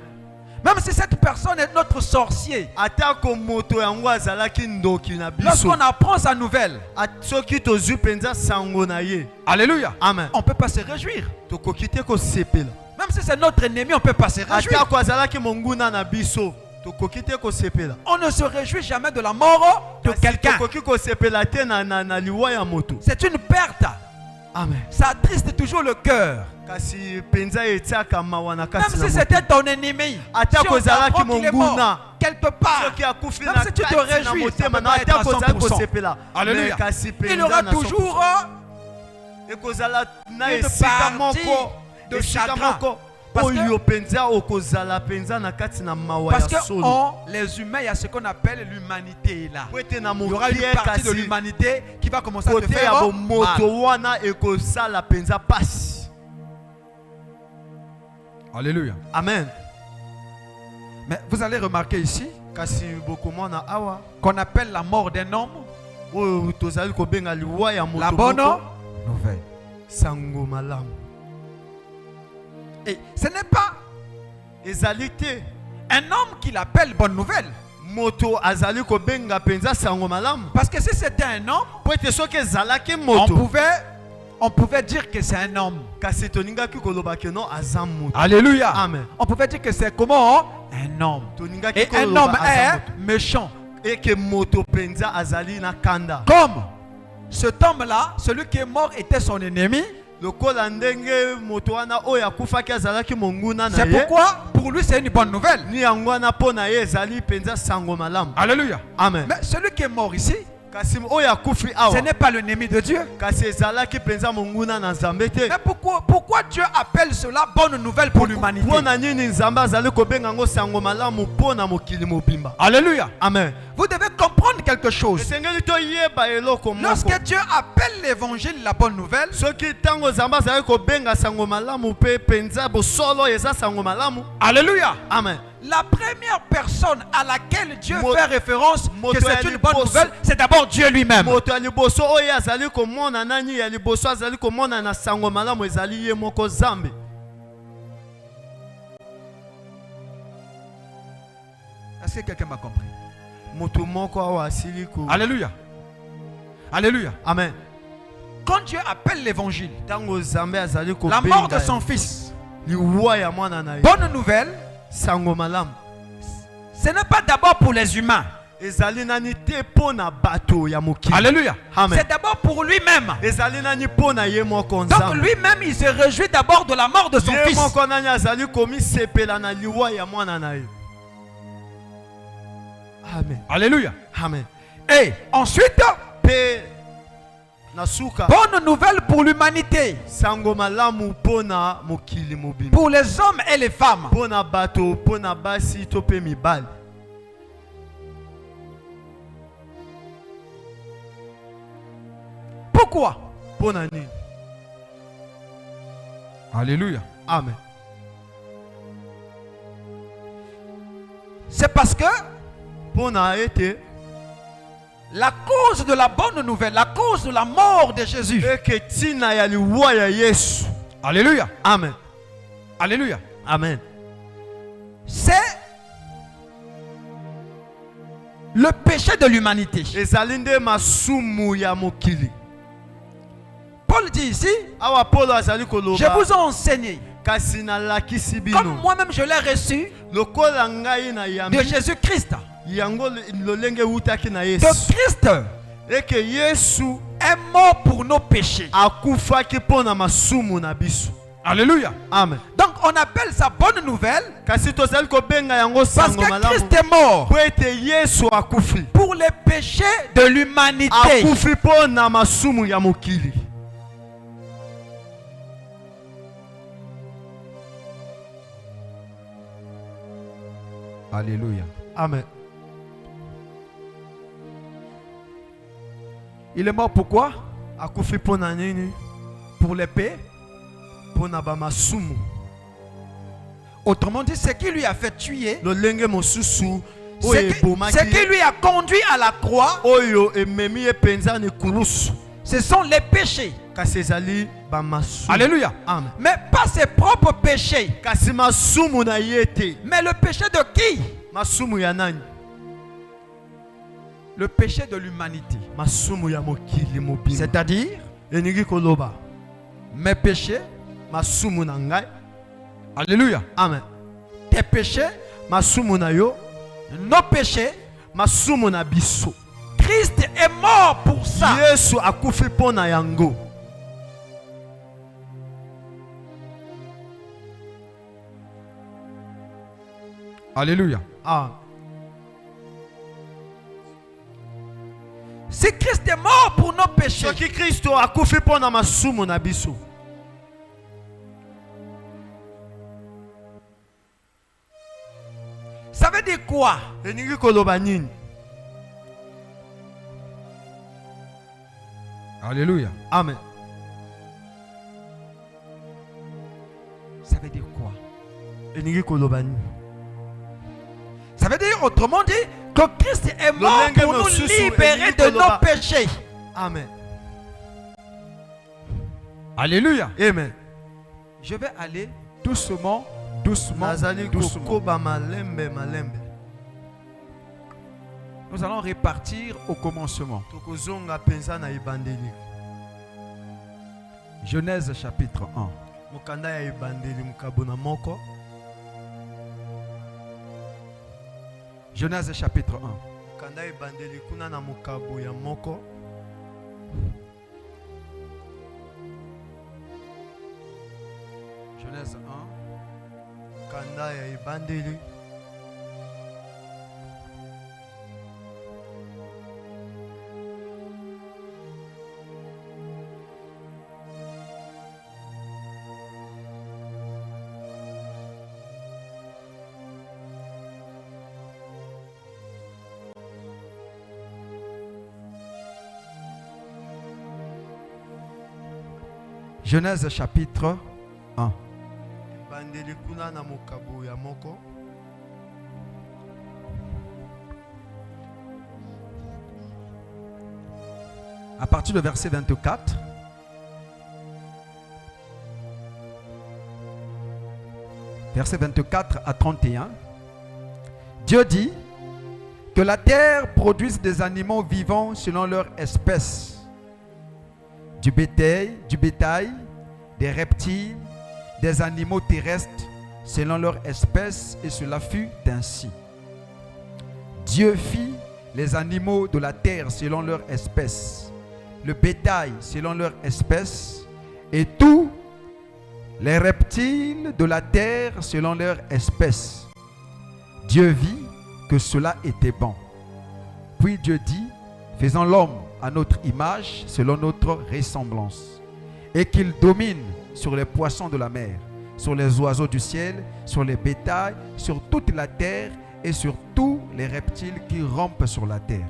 D: Même si cette personne est notre sorcier,
C: Atako moto yango azalaki ndoki na biso.
D: lorsqu'on apprend sa nouvelle,
C: Soki tozwi penza sango na ye.
D: alléluia,
C: Amen.
D: on ne peut pas se réjouir.
C: Tokoki te kosepela.
D: Même si c'est notre ennemi, on ne peut pas se réjouir.
C: Atako azalaki monguna na biso. Tokoki te kosepela.
D: On ne se réjouit jamais de la mort de
C: Kasi
D: quelqu'un.
C: tokoki kosepela te na liwa ya moto.
D: C'est une perte.
C: Amen.
D: Ça attriste toujours le cœur.
C: Kasi penza etiaka mawa na
D: Même
C: kati na
D: si
C: moto.
D: c'était ton ennemi,
C: Ata
D: si on
C: kozalaki
D: t'apprend qu'il est
C: monguna.
D: mort, quelque part,
C: Soki akufi
D: même
C: na
D: si tu te
C: kati na
D: réjouis, ça
C: motema
D: peut
C: na
D: pas être à
C: ata kozali
D: 100%.
C: kosepela.
D: Alléluia.
C: Mais kasi
D: Il
C: penza
D: aura
C: na
D: toujours
C: ekozala na
D: une
C: esika
D: partie
C: moko
D: de
C: esika
D: chagrin.
C: moko
D: Parce que-
C: oyo penza okozala penza na kati na mawa
D: parce
C: ya
D: que
C: solo.
D: les humains, il y a ce qu'on appelle l'humanité là.
C: Po ete na
D: Il y aura une
C: mokie
D: partie de
C: kasi
D: l'humanité qui va commencer à te
C: kote ya
D: faire mal.
C: bomoto wana ekosala penza pasi.
D: Alléluia.
C: Amen.
D: Mais vous allez remarquer ici
C: Kasi bokomona awa
D: qu'on appelle la mort d'un homme
C: oyo tozali kobenga liwa ya moto
D: la bonne
C: moko,
D: nouvelle.
C: sango malamu.
D: Et ce n'est pas
C: Ezali te
D: un homme qui l'appelle bonne nouvelle.
C: moto azali ko benga penza sango malamu.
D: Parce que si c'était un homme,
C: Po ete soki ezalaki
D: on
C: moto.
D: pouvait dire que c'est un homme.
C: Kasi toningaki koloba ke non aza moto.
D: Alléluia.
C: Amen.
D: On pouvait dire que c'est comment? Un homme.
C: Toningaki
D: Et un
C: koloba
D: homme
C: aza
D: est
C: moto.
D: méchant.
C: Et que moto penza azali na kanda.
D: Comme cet homme-là, celui qui est mort était son ennemi.
C: Lokola ndenge moto wana oyo akufaki azalaki monguna na
D: C'est
C: ye.
D: pourquoi, pour lui, c'est une bonne nouvelle.
C: Ni yango wana po na ye ezali penza sango malamu.
D: Alléluia.
C: Amen.
D: Mais celui qui est mort ici,
C: Kasi oyo akufi
D: ce
C: awa.
D: n'est pas l'ennemi de Dieu.
C: Kasi ezalaki penza monguna na Nzambe te.
D: Mais pourquoi Dieu appelle cela bonne nouvelle pour l'humanité?
C: Pona nini Nzambe azali kobenga ngo sango malamu pona mokili mobimba.
D: Alléluia.
C: Amen.
D: Vous devez comprendre quelque chose.
C: Esengeli toyeba eloko moko.
D: Lorsque Dieu appelle l'évangile la bonne nouvelle,
C: Soki tango Nzambe azali kobenga sango malamu pe penza bosolo eza sango malamu.
D: Alléluia.
C: Amen.
D: La première personne à laquelle Dieu
C: Mo-
D: fait référence
C: moto
D: que c'est
C: ya
D: une bonne
C: liboso.
D: nouvelle, c'est d'abord Dieu lui-même.
C: Moto ya liboso oyo azali komona nani ya liboso azali komona na sango malamu ezali ye moko Nzambe.
D: Est-ce que quelqu'un m'a compris?
C: Moto moko awa asili ko.
D: Alléluia. Alléluia.
C: Amen.
D: Quand Dieu appelle l'évangile,
C: Tango Nzambe azali
D: la mort
C: kobenga
D: de son fils,
C: liwa ya mwana na ye.
D: bonne nouvelle,
C: Sango malamu.
D: ce n'est pas d'abord pour les humains.
C: Ezali nani te pona bato ya mokili.
D: Alléluia.
C: Amen.
D: C'est d'abord pour lui-même.
C: Ezali nani pona ye moko
D: Donc
C: Nzambe.
D: lui-même, il se réjouit d'abord de la mort de son
C: Ye
D: fils.
C: moko nani azali komi sepela na liwa ya mwana na ye. Amen.
D: Alléluia.
C: Amen.
D: Et ensuite,
C: Pe na suka
D: bonne nouvelle pour l'humanité,
C: sango malamu pona mokili mobimba.
D: pour les hommes et les femmes.
C: Pona bato pona basi to pe mibali.
D: Pourquoi?
C: Pona nini?
D: Alléluia.
C: Amen.
D: C'est parce que
C: Pona ete
D: la cause de la bonne nouvelle, la cause de la mort de Jésus.
C: eke tina ya liwa ya Yesu.
D: Alléluia.
C: Amen.
D: Alléluia.
C: Amen.
D: C'est le péché de l'humanité.
C: Ezali nde masumu ya mokili.
D: Paul dit ici,
C: Awa Polo azali
D: je
C: koloba.
D: vous ai enseigné,
C: Kasi nalakisi
D: comme
C: bino.
D: moi-même je l'ai reçu
C: Lokola ngai na
D: de
C: yambi.
D: Jésus-Christ,
C: Yango lolenge utaki na
D: que
C: Yesu.
D: Christ
C: Eke Yesu
D: est mort pour nos péchés.
C: akufaki pona masumu na biso.
D: Alléluia.
C: Amen.
D: Donc on appelle ça bonne nouvelle
C: Kasi tozali kobenga yango
D: parce
C: sango
D: que
C: malamu.
D: Christ est mort
C: Po ete Yesu akufi.
D: pour les péchés de l'humanité.
C: Akufi pona masumu ya mokili.
D: Alléluia.
C: Amen.
D: Il est mort pourquoi?
C: Akufi pona nini?
D: Pour les paix.
C: Pona ba masumu.
D: Autrement dit, ce qui lui a fait tuer,
C: Lolenge mosusu
D: ce
C: oyo
D: qui
C: ebomaki
D: lui a conduit à la croix,
C: oyo ememi ye penza ne kulusu.
D: ce sont les péchés.
C: Kasi ezali ba masumu.
D: Alléluia.
C: Amen.
D: Mais pas ses propres péchés,
C: Kasi masumu na ye te.
D: mais le péché de qui?
C: Masumu ya nani?
D: Le péché de l'humanité.
C: Masumu ya mokili mobimba.
D: C'est-à-dire,
C: Eningi koloba.
D: mes péchés,
C: Masumu na ngai.
D: alléluia,
C: Amen.
D: tes péchés,
C: Masumu na yo.
D: nos péchés,
C: Masumu na biso.
D: Christ est mort pour ça.
C: Yesu akufi pona yango.
D: Alléluia.
C: Ah.
D: Si Christ est mort pour nos péchés,
C: Soki Kristo akufi pona masumu na biso.
D: ça veut dire quoi?
C: Eningi koloba nini?
D: Alléluia.
C: Amen.
D: Ça veut dire quoi?
C: Eningi koloba nini?
D: Ça veut dire autrement dit que Christ est mort
C: Lolenge
D: pour nous
C: mosusu,
D: libérer
C: elingi
D: de nos
C: koloba.
D: péchés.
C: Amen.
D: Alléluia.
C: Amen.
D: Je vais aller doucement, doucement,
C: Nazali
D: doucement.
C: kokoba malembe malembe.
D: Nous allons repartir au commencement.
C: tokozonga penza na ebandeli.
D: Genèse chapitre 1.
C: Mokanda ya ebandeli mukabo na moko.
D: Genèse chapitre 1.
C: Mokanda ya ebandeli kuna na mukabo ya moko.
D: Genèse 1.
C: Mokanda ya ebandeli.
D: Genèse chapitre 1.
C: Ebandeli kuna na mukabo ya moko.
D: À partir du verset 24. Verset 24 à 31. Dieu dit que la terre produise des animaux vivants selon leur espèce, du bétail, des reptiles, des animaux terrestres selon leur espèce, et cela fut ainsi. Dieu fit les animaux de la terre selon leur espèce, le bétail selon leur espèce, et tous les reptiles de la terre selon leur espèce. Dieu vit que cela était bon. Puis Dieu dit, faisons l'homme à notre image, selon notre ressemblance, et qu'il domine sur les poissons de la mer, sur les oiseaux du ciel, sur les bétails, sur toute la terre et sur tous les reptiles qui rampent sur la terre.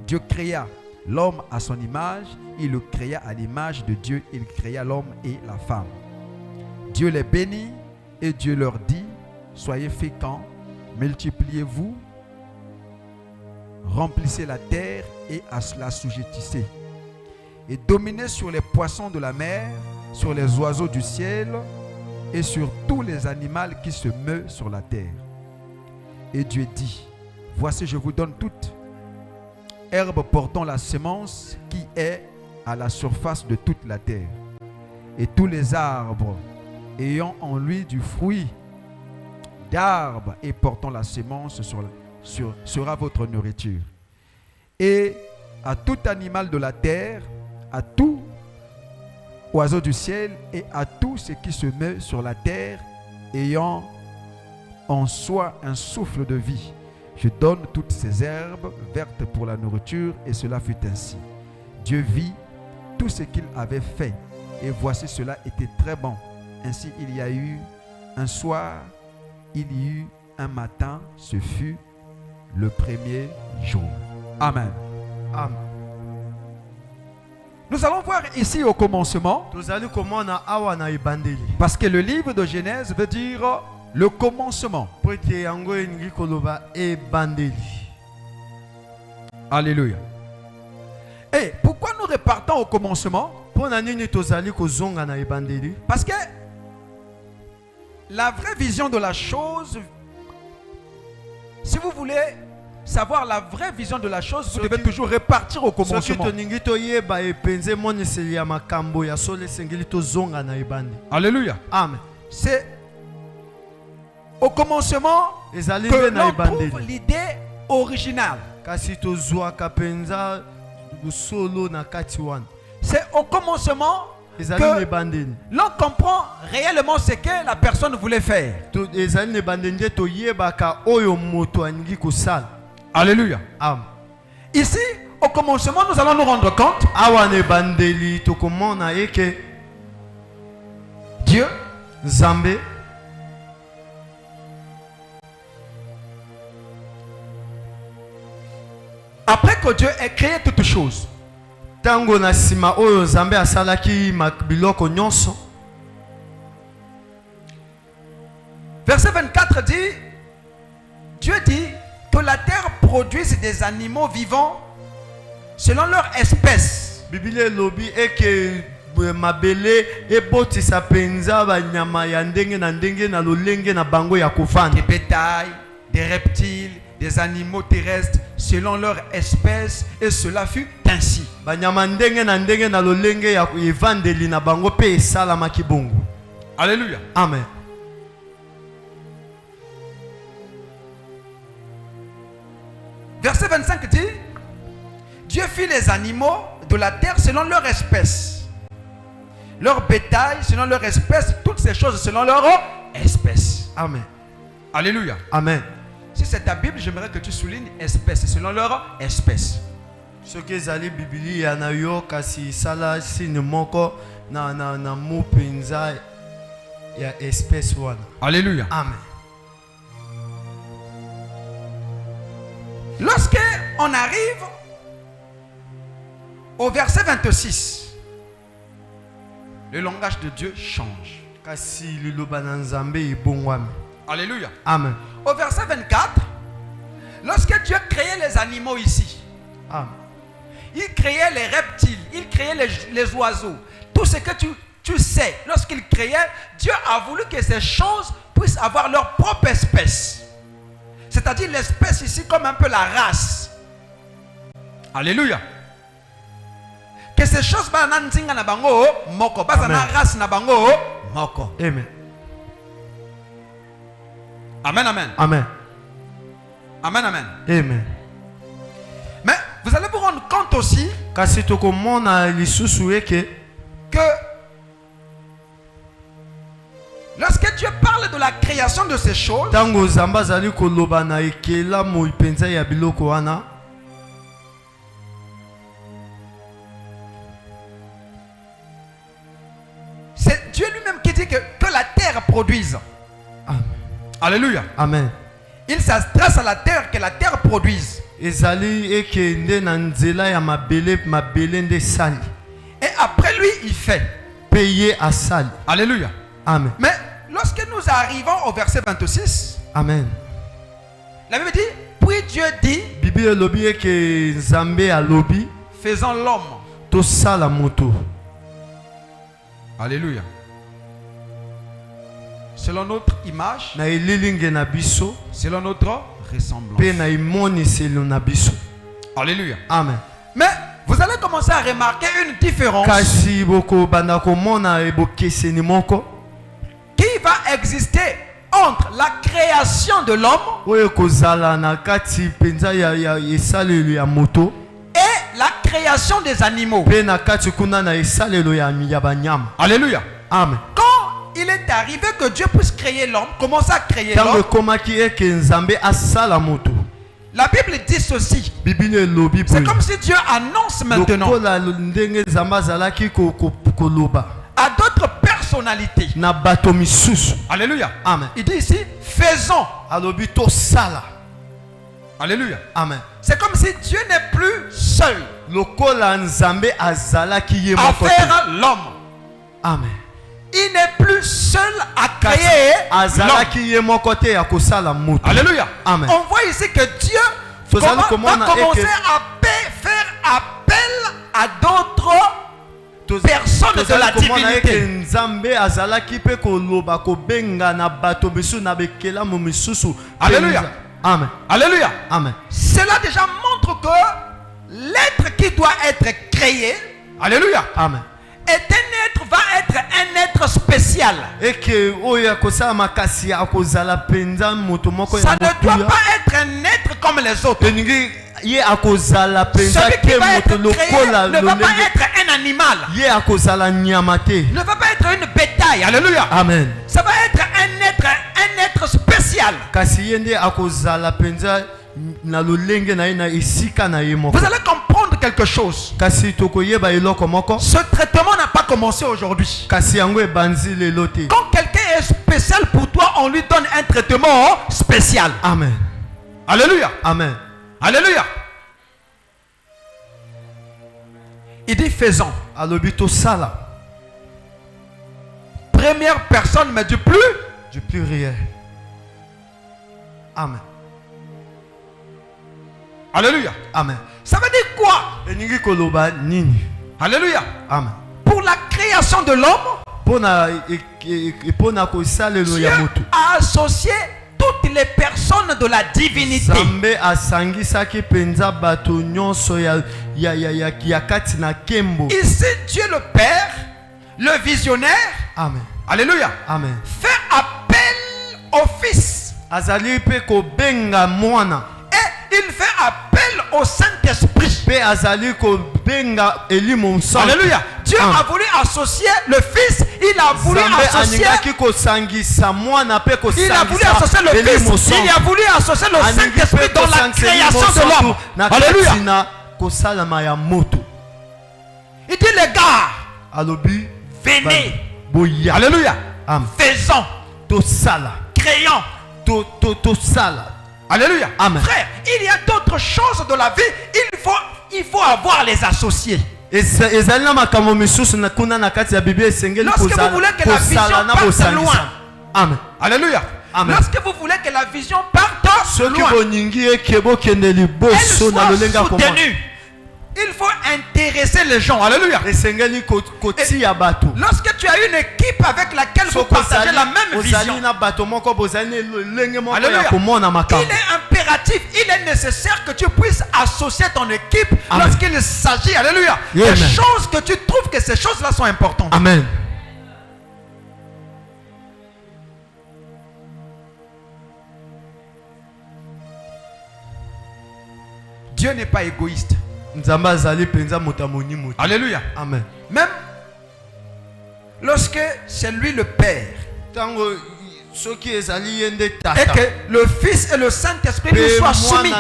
D: Dieu créa l'homme à son image, il le créa à l'image de Dieu, il créa l'homme et la femme. Dieu les bénit et Dieu leur dit, soyez féconds, multipliez-vous, remplissez la terre et l'assujettissez, et dominez sur les poissons de la mer, sur les oiseaux du ciel et sur tous les animaux qui se meuvent sur la terre. Et Dieu dit, voici je vous donne toute herbe portant la semence qui est à la surface de toute la terre, et tous les arbres ayant en lui du fruit d'arbres et portant la semence sera votre nourriture. Et à tout animal de la terre, à tout oiseau du ciel et à tout ce qui se meut sur la terre ayant en soi un souffle de vie, je donne toutes ces herbes vertes pour la nourriture, et cela fut ainsi. Dieu vit tout ce qu'il avait fait, et voici cela était très bon. Ainsi il y a eu un soir, il y eut un matin, ce fut le premier jour. Amen.
C: Amen.
D: Nous allons voir ici au commencement,
C: Tozali komona awa na ebandeli.
D: parce que le livre de Genèse veut dire le commencement.
C: Po ete yango elingi koloba ebandeli.
D: Alléluia. Et pourquoi nous repartons au commencement?
C: Pona nini tozali kozonga na ebandeli?
D: Parce que la vraie vision de la chose, si vous voulez savoir la vraie vision de la chose, vous devez toujours repartir au
C: Soki
D: commencement.
C: toningi toyeba epenze moniseli ya makambo ya solo esengeli tozonga na ebandeli.
D: Alléluia.
C: Amen.
D: C'est au commencement
C: Ezali
D: que
C: nde na
D: l'on trouve
C: ebandeli.
D: l'idée originale.
C: Kasi tozwaka penza solo na kati wana.
D: C'est au commencement
C: Ezali na
D: que
C: ebandeli.
D: l'on comprend réellement ce que la personne voulait faire.
C: Ezali na ebandeli nde toyebaka oyo moto alingi kosala.
D: Alléluia.
C: Amen.
D: Ici, au commencement, nous allons nous rendre compte,
C: Awa na ebandeli tokomona eke
D: Dieu
C: Nzambe
D: après que Dieu ait créé toutes choses,
C: tango na sima oyo Nzambe asalaki biloko nyonso.
D: verset 24 dit, Dieu dit que la terre produise des animaux vivants selon leur espèce.
C: Bibili elobi eke mabele ebotisa penza banyama ya ndenge na lolenge na bango ya
D: Des
C: kofanda.
D: bétails, des reptiles, des animaux terrestres selon leur espèce, et cela fut ainsi.
C: banyama ndenge na ndenge na lolenge ya evandeli na bango pe esalamaki bongo.
D: Alléluia.
C: Amen.
D: Verset 25 dit, Dieu fit les animaux de la terre selon leur espèce, leur bétail selon leur espèce, toutes ces choses selon leur espèce.
C: Amen.
D: Alléluia.
C: Amen.
D: Si c'est ta Bible, j'aimerais que tu soulignes espèce, selon leur espèce.
C: Ce que zali bibili ya na yo kasi sala sine moko na mo penza ya espèce wana.
D: Alléluia.
C: Amen.
D: Lorsque on arrive au verset 26, le langage de Dieu change.
C: Kasi liloba na Nzambe ebongwami.
D: Alléluia.
C: Amen.
D: Au verset 24, lorsque Dieu créait les animaux ici,
C: Amen.
D: il créait les reptiles, il créait les oiseaux, tout ce que tu sais, lorsqu'il créait, Dieu a voulu que ces choses puissent avoir leur propre espèce. C'est-à-dire l'espèce ici comme un peu la race. Alléluia. Que ces choses ba na nzinga na bango moko, ba na race na bango moko.
C: Amen.
D: Amen, amen.
C: Amen.
D: Amen, amen.
C: Amen.
D: Mais vous allez vous rendre compte aussi
C: Kasi tokomona lisusu eke
D: que lorsque Dieu parle de la création de ces choses,
C: tango Nzambe zali koloba na ekela mo penza ya biloko wana,
D: c'est Dieu lui-même qui dit que la terre produise.
C: Amen.
D: Alléluia.
C: Amen.
D: Il s'adresse à la terre, que la terre produise.
C: Ezali ekende na nzela ya mabele nde sali.
D: Et après lui, il fait.
C: Payer à sali.
D: Alléluia.
C: Amen.
D: Mais lorsque nous arrivons au verset 26,
C: Amen.
D: la Bible dit, puis Dieu dit,
C: Bible elobi eke Nzambe alobi
D: faisons l'homme.
C: tosala moto.
D: Alléluia. Selon notre image,
C: Na elilinge na biso
D: selon notre ressemblance.
C: pe na imoniselo na biso.
D: Alléluia.
C: Amen.
D: Mais vous allez commencer à remarquer une différence
C: Kasi boko banda komona ebokeseni moko
D: qui va exister entre la création de l'homme
C: oyo kozala na kati penza ya esalelo ya moto
D: et la création des animaux.
C: pe na kati kuna na esalelo ya banyama.
D: Alléluia.
C: Amen.
D: Quand il est arrivé que Dieu puisse créer l'homme, commencer à créer
C: Tango
D: l'homme,
C: ekomaki eke Nzambe asala moto,
D: la Bible dit ceci.
C: Bible elobi
D: C'est
C: boye.
D: comme si Dieu annonce maintenant
C: Lokola ndenge Nzambe azalaki koloba
D: à d'autres personnalités.
C: na bato misusu.
D: Alléluia.
C: Amen.
D: Il dit ici, faisons.
C: Alobi tosala.
D: Alléluia.
C: Amen.
D: C'est comme si Dieu n'est plus seul
C: Lokola Nzambe azalaki ye
D: à
C: moko te.
D: faire l'homme.
C: Amen.
D: Il n'est plus seul à créer l'homme.
C: Azalaki ye moko te ya kosala moto.
D: Alléluia.
C: Amen.
D: On voit ici que Dieu
C: Vous allez
D: va commencer
C: eke-
D: à faire appel à d'autres personnes de la
C: komona eke
D: divinité.
C: Nzambe azalaki pe koloba kobenga na bato bisu na bekelamu misusu.
D: Alléluia.
C: Amen.
D: Alléluia.
C: Amen.
D: Cela déjà montre que l'être qui doit être créé, alléluia,
C: Amen.
D: va être un être spécial.
C: Eke oya kosala makasi ya kozala penza moto moko
D: Ça
C: ya
D: ne doit
C: motuya.
D: pas être un être comme les autres.
C: Eningi ye akozala penza
D: Celui qui
C: te
D: va
C: moto
D: être créé
C: lokola
D: ne va pas
C: lolenge.
D: être un animal.
C: Ye akozala nyama te.
D: Ne va pas être une bétail. Alléluia.
C: Amen.
D: Ça va être un être spécial.
C: Kasi ye nde akozala penza na lolenge na ye na esika na ye moko.
D: Vous allez comprendre quelque chose.
C: Kasi tokoyeba eloko moko.
D: Ce traitement n'a pas commencé aujourd'hui.
C: Kasi yango ebanzi lelo te.
D: Quand quelqu'un est spécial pour toi, on lui donne un traitement spécial.
C: Amen.
D: Alléluia.
C: Amen.
D: Alléluia. Il dit faisons.
C: Alobi tosala.
D: Première personne, mais du
C: pluriel. Amen.
D: Alléluia.
C: Amen.
D: Ça veut dire quoi?
C: Eningi koloba nini?
D: Alléluia.
C: Amen.
D: Pour la création de l'homme,
C: Pona kosalelo
D: Dieu
C: ya moto.
D: a associé toutes les personnes de la divinité.
C: Nzambe asangisaki penza bato nyonso ya kati na kembo.
D: Ici, Dieu le Père, le visionnaire,
C: Amen.
D: alléluia,
C: Amen.
D: fait appel au Fils.
C: Azali pe ko benga mwana.
D: Et il fait appel au Saint-Esprit.
C: Pe azali ko benga elimo santo.
D: Alléluia. Dieu a voulu associer le Fils. Il a voulu associer.
C: Il a voulu
D: associer le Fils. Il a voulu associer le Saint-Esprit dans la création de l'homme. Alléluia. Il dit les gars, venez. Alléluia. Faisons. Créons. Alléluia.
C: Amen.
D: Frère, il y a d'autres choses de la vie. Il faut avoir les associés. Lorsque vous voulez que la vision parte loin.
C: Amen.
D: Alléluia.
C: Amen.
D: Lorsque vous voulez que la vision parte loin,
C: elle
D: soit soutenue. Il faut intéresser les gens. Alléluia.
C: Lorsque
D: tu as une équipe avec laquelle vous partagez la même vision, alléluia, il est impératif, il est nécessaire que tu puisses associer ton équipe lorsqu'il s'agit, alléluia, des choses que tu trouves que ces choses-là sont importantes.
C: Amen.
D: Dieu n'est pas égoïste. Alléluia.
C: Amen.
D: Même lorsque c'est lui le Père et que le Fils et le Saint-Esprit lui soient soumis,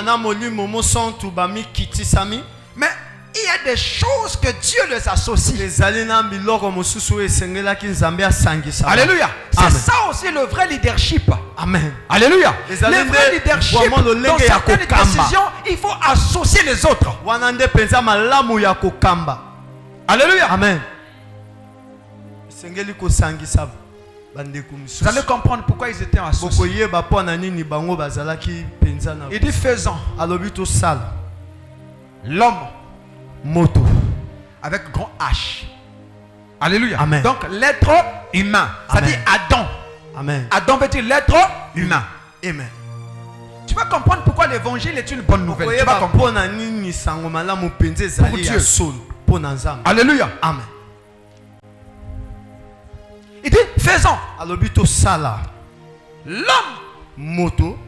D: mais il y a des choses que Dieu les associe. Alléluia. C'est ça aussi le vrai leadership.
C: Amen.
D: Alléluia. Le vrai leadership, dans certaines décisions, il faut associer les autres. Alléluia.
C: Amen.
D: Vous allez comprendre pourquoi ils étaient associés. Il dit faisons l'homme
C: moto
D: avec grand H. Alléluia.
C: Amen.
D: Donc l'être humain, ça dit Adam.
C: Amen.
D: Adam veut dire l'être humain.
C: Amen.
D: Tu vas comprendre pourquoi l'évangile est une bonne nouvelle. Tu vas comprendre. Pour Dieu. Alléluia.
C: Amen.
D: Il dit faisons l'homme
C: moto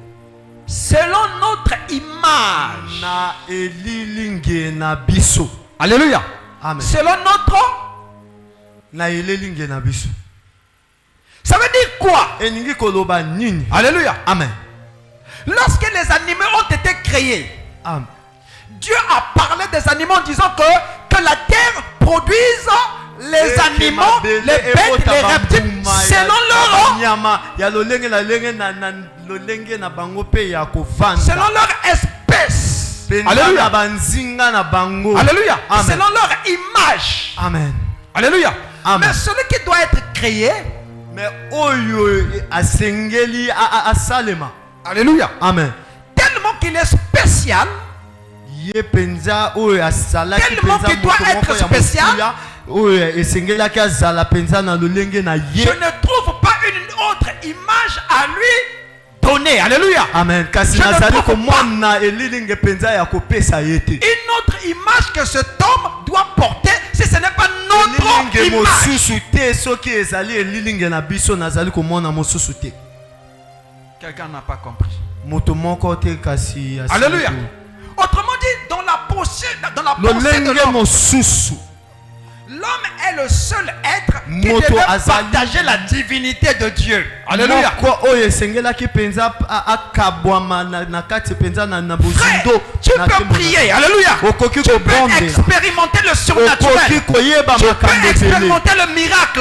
D: selon notre image.
C: Na elilinge na biso.
D: Alléluia.
C: Amen.
D: Selon notre.
C: Na elilinge na biso.
D: Ça veut dire quoi?
C: Eningi koloba nini?
D: Alléluia.
C: Amen.
D: Lorsque les animaux ont été créés,
C: Amen.
D: Dieu a parlé des animaux en disant que la terre produise les animaux, les bêtes, les reptiles, selon leur espèce. Alléluia. Alléluia. Selon leur image.
C: Amen.
D: Alléluia.
C: Amen.
D: Mais celui qui doit être créé,
C: mais oyo asengeli asalema.
D: Alléluia.
C: Amen.
D: Tellement qu'il est spécial,
C: tellement
D: qu'il doit être spécial,
C: je
D: ne trouve pas une autre image à lui donner. Alléluia.
C: Amen.
D: Je ne trouve pas une autre image que cet homme doit porter si ce n'est pas notre image. Quelqu'un n'a pas compris. Alléluia. Autrement dit, dans la pensée de l'homme est le seul être qui devait partager la divinité de Dieu. Alléluia. Frère, tu peux prier. Alléluia. Tu peux expérimenter le surnaturel. Tu peux expérimenter le miracle.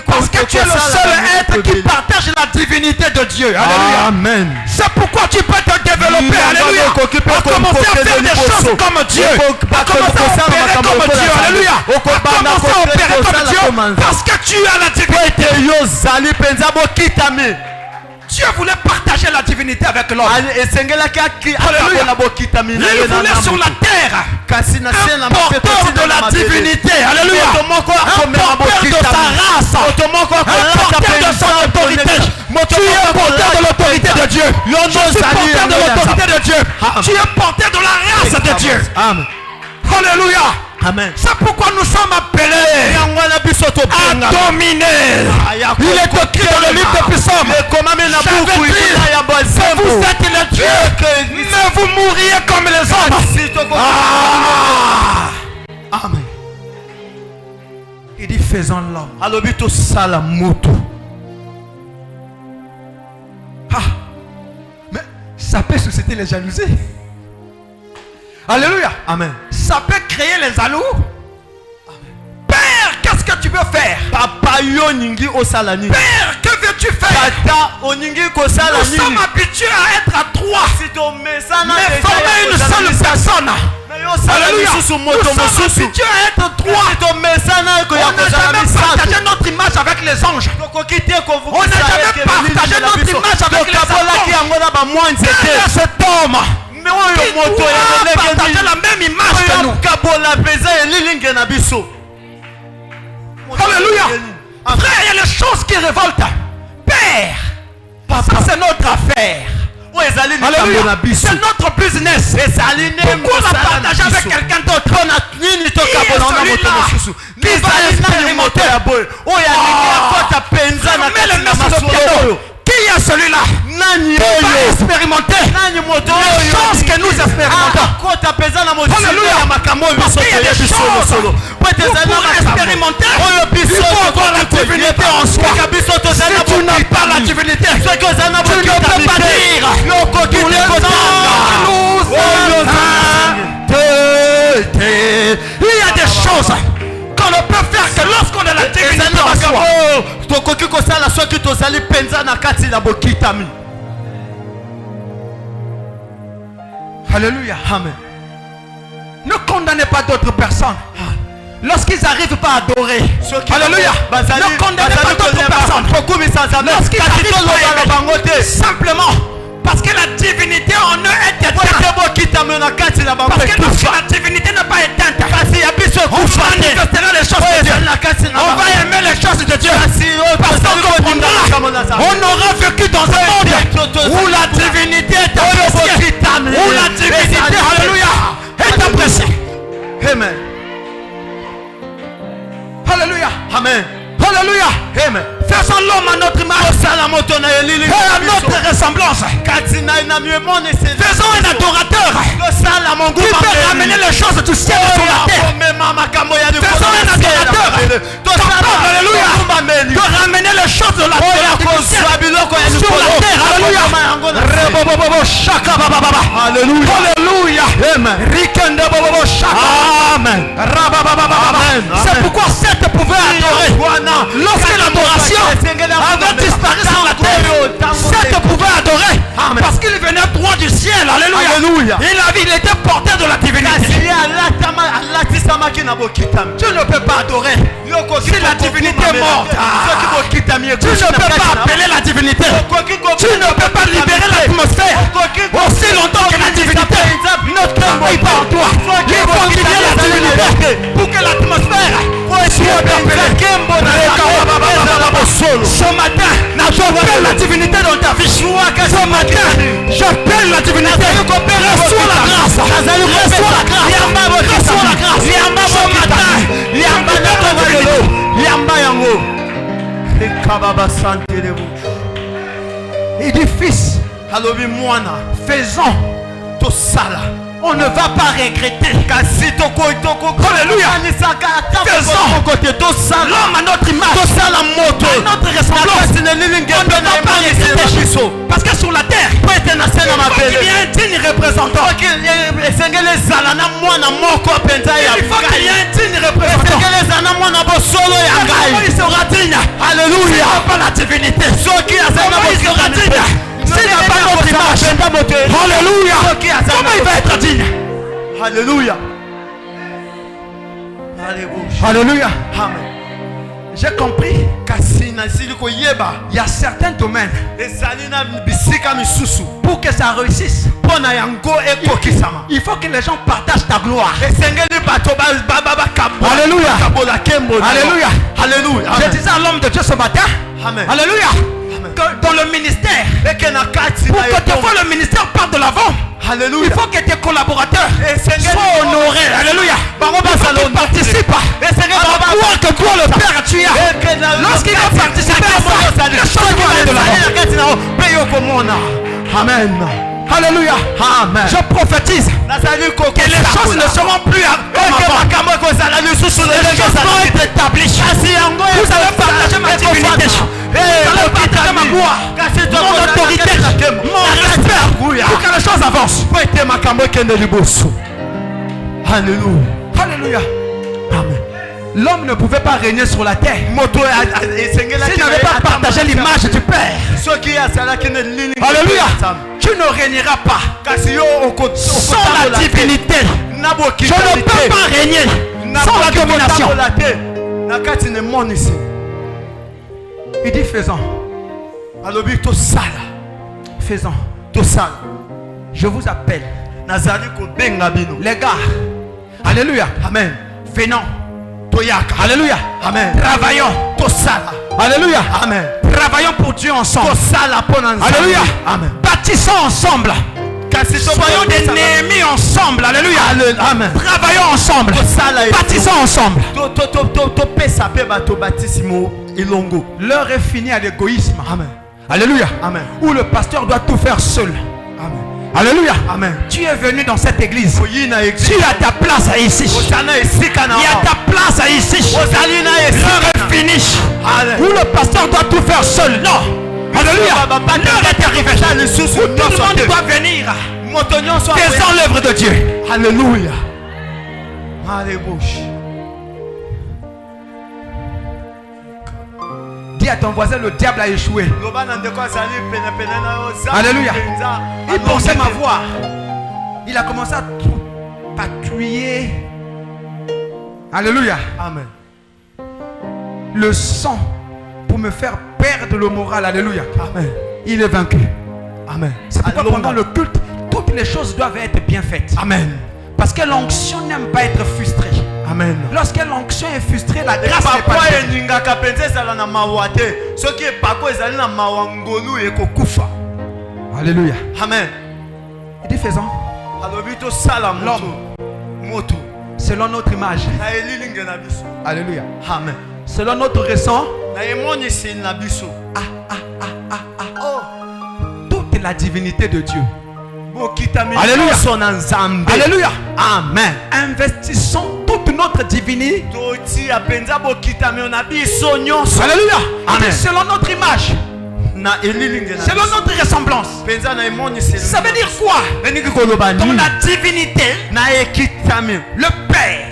D: Parce que tu es le seul être qui partage la divinité de Dieu. Alléluia.
C: Amen.
D: C'est pourquoi tu peux te développer. Alléluia. À commencer à faire des choses comme Dieu. À commencer à opérer comme Dieu. Alléluia. À commencer à opérer comme Dieu. Parce que tu as la divinité. Dieu voulait partager la divinité avec l'homme. Il voulait sur la terre un porteur de la divinité. Alléluia. Un porteur de sa race. Un porteur de son autorité. Tu es porteur de l'autorité de Dieu. Je suis porteur de l'autorité de Dieu. Tu es porteur de la race de Dieu.
C: Amen.
D: Alléluia.
C: Amen.
D: C'est pourquoi nous sommes appelés à dominer. Il est écrit dans le livre de Psaumes. Vous êtes les dieux, mais vous mourriez comme les hommes.
C: Amen.
D: Il dit faisons l'homme.
C: Alobito sala moto.
D: Mais ça peut susciter les jalousies. Alléluia.
C: Amen.
D: Ça peut créer les jaloux. Père, qu'est-ce que tu veux faire?
C: Papa yo ningi osalani.
D: Père, que veux-tu faire?
C: Tata oningi kosala
D: Nous sommes habitués à être à trois. Mais former une seule personne. Alléluia. Nous sommes habitués à être trois. On n'a jamais partagé notre image avec les anges. On n'a jamais partagé notre image avec les anges. Quel est cet homme qui doit partager la même image que nous? Alléluia. Frère, il y a les choses qui révoltent. Père, ça c'est notre affaire. Alléluia. C'est notre business. Pourquoi la partager avec quelqu'un d'autre? Qui est celui-là qui va expérimenter? Mets le main sur le piano. Qui est celui-là qui va expérimenter les choses que nous expérimentons? Alléluia. Parce qu'il y a des choses pour expérimenter, il faut avoir la divinité en soi. Si tu n'as pas la divinité, tu ne peux pas dire tous les ans il y a des choses qu'on ne peut faire que lorsqu'on a la divinité en soi. Alléluia.
C: Amen.
D: Ne condamnez pas d'autres personnes lorsqu'ils n'arrivent pas à adorer. Alléluia. Ne condamnez pas d'autres personnes lorsqu'ils n'arrivent pas à aimer. Simplement parce que la divinité en eux est éteinte. Parce que lorsque la divinité n'est pas éteinte, on manifestera les choses de Dieu. On va aimer les choses de Dieu. Parce qu'on comprendra. On aura vécu dans un monde où la divinité est appréciée. Où la divinité, alléluia, est appréciée.
C: Amen.
D: Alléluia.
C: Amen.
D: Alléluia.
C: Amen.
D: Faisons l'homme à notre image et à notre ressemblance. Faisons un adorateur qui peut ramener les choses du ciel sur la terre. Faisons un adorateur capable, alléluia, de ramener les choses de la terre du ciel sur la terre. Alléluia. Alléluia.
C: Amen.
D: C'est pourquoi Seth pouvait adorer. Lorsque l'adoration avait disparu sur la terre, Seth pouvait adorer parce qu'il venait droit du ciel. Alléluia. Il était porteur de la divinité. Tu ne peux pas adorer si la divinité est morte. Tu ne peux pas appeler la divinité. Tu ne peux pas libérer l'atmosphère aussi longtemps que la divinité ne travaille pas en toi. Il faut libérer la divinité pour que l'atmosphère soit appelée. Ce matin, j'appelle la divinité dans ta vie. Ce matin, j'appelle la divinité. Reçois la grâce. Reçois la grâce. Reçois la grâce. Ce matin, il dit fils, faisons tout ça là. On ne va pas regretter. Alléluia. Faisons l'homme à notre image, à notre ressemblance. On ne va pas regretter. Parce que sur la terre, il faut qu'il y ait un digne représentant. Il faut qu'il y ait un digne représentant. Comment il sera digne? Alléluia. Il n'a pas la divinité. Comment il sera digne? S'il n'a pas notre image. Alléluia. Comment il va être digne?
C: Alléluia.
D: Alléluia.
C: Amen.
D: J'ai compris. Il y a certains domaines pour que ça réussisse. Il faut que les gens partagent ta gloire. Alléluia. Alléluia.
C: Alléluia.
D: Je disais à l'homme de Dieu ce matin.
C: Amen.
D: Alléluia.
C: Amen.
D: dans le ministère,
C: eke na kati
D: pour
C: na
D: que des fois
C: etonga.
D: le ministère parte de l'avant,
C: Alléluia.
D: il faut que tes collaborateurs
C: Seigneur,
D: soient honorés. Alléluia.
C: Bango
D: Il faut
C: basala
D: qu'ils
C: honoré.
D: participent.
C: Seigneur,
D: À
C: Baba,
D: croire que toi le Père tu as.
C: eke na
D: Lorsqu'il va
C: kati,
D: participer à ça,
C: eke
D: les choses vont aller de l'avant.
C: na kati na o, pe yo komona. Amen.
D: Alléluia.
C: Amen.
D: Je prophétise
C: Nazali
D: que les choses ne seront plus comme
C: eke
D: avant.
C: makambo ekozala lisusu
D: Les choses vont être établies.
C: kasi yango
D: Vous allez partager ma divinité. Vous allez partager ma gloire, mon autorité, mon respect pour que les choses avancent.
C: po ete makambo ekende liboso. Alléluia.
D: Alléluia.
C: Amen.
D: L'homme ne pouvait pas régner sur la terre
C: Moto esengelaki
D: s'il n'avait pas partagé l'image du Père.
C: soki azalaki na lilingi
D: Alléluia.
C: ya Nzambe.
D: Tu ne régneras pas
C: Kasi yo
D: sans la divinité.
C: na
D: Je
C: bokitani
D: ne peux
C: te.
D: pas régner
C: Na
D: sans la
C: boki
D: domination.
C: kotambola te. Na kati na emonisi
D: Il dit faisons,
C: alobi tosala
D: faisons.
C: tosala
D: Je vous appelle,
C: nazali kobenga bino.
D: les gars. Alléluia.
C: Amen.
D: Venons.
C: Toyaka.
D: Alléluia.
C: Amen.
D: Travaillons.
C: Tosala.
D: Alléluia.
C: Amen.
D: Travaillons pour Dieu ensemble.
C: tosala mpo na Nzambe.
D: Alléluia.
C: Amen.
D: Bâtissons ensemble.
C: Kasi
D: Soyons des Néhémies ensemble. Alléluia.
C: Amen.
D: Travaillons ensemble.
C: tosala
D: Bâtissons ensemble.
C: topesa mpe bato batisimo elongo.
D: L'heure est finie à l'égoïsme.
C: Amen.
D: Alléluia.
C: Amen.
D: Où le pasteur doit tout faire seul.
C: Amen.
D: Alléluia.
C: Amen.
D: Tu es venu dans cette église.
C: oyi na
D: Tu
C: église
D: as ta place ici.
C: ozana esika na
D: Il y a ta place ici.
C: ozali na
D: L'heure
C: esika
D: est finie.
C: Amen.
D: Où le pasteur doit tout faire seul. Non. Alléluia. L'heure est arrivée.
C: lisusu
D: Où tout le monde doit venir.
C: moto nyonso
D: Faisons l'œuvre de Dieu.
C: Alléluia. Alléluia.
D: Dis à ton voisin, le diable a échoué.
C: loba na ndeko azali penepene na yo za
D: Alléluia.
C: mpenza.
D: Il pensait m'avoir. Il a commencé à tout patrouiller. Alléluia.
C: Amen.
D: Le sang pour me faire perdre le moral. Alléluia.
C: Amen.
D: Il est vaincu.
C: Amen.
D: C'est pourquoi
C: Alonga.
D: pendant le culte, toutes les choses doivent être bien faites.
C: Amen.
D: Parce que l'onction n'aime pas être frustrée.
C: Amen.
D: Lorsque l'onction est frustrée, la grâce n'est
C: epakwa
D: pas faite.
C: eningaka mpenza ezala na mawa te soki epakwa ezali na mawa ngolu ekokufa.
D: Alléluia.
C: Amen.
D: Il dit faisons
C: alobi tosala moto
D: selon notre image.
C: na elilinge na biso.
D: Alléluia.
C: Amen.
D: Selon notre ressent.
C: na emonisi na biso.
D: Oh, toute la divinité de Dieu.
C: bokitami
D: Alléluia.
C: nyonso na Nzambe.
D: Alléluia.
C: Amen.
D: Investissons toute notre divinité.
C: totia mpenza bokitami na biso nyonso.
D: Alléluia.
C: Amen.
D: Selon notre image.
C: na elilinge na
D: Selon
C: biso.
D: notre ressemblance.
C: mpenza na emonisi
D: Ça veut dire quoi?
C: eningi koloba
D: Dans
C: nini?
D: la divinité,
C: na ekitami
D: le Père,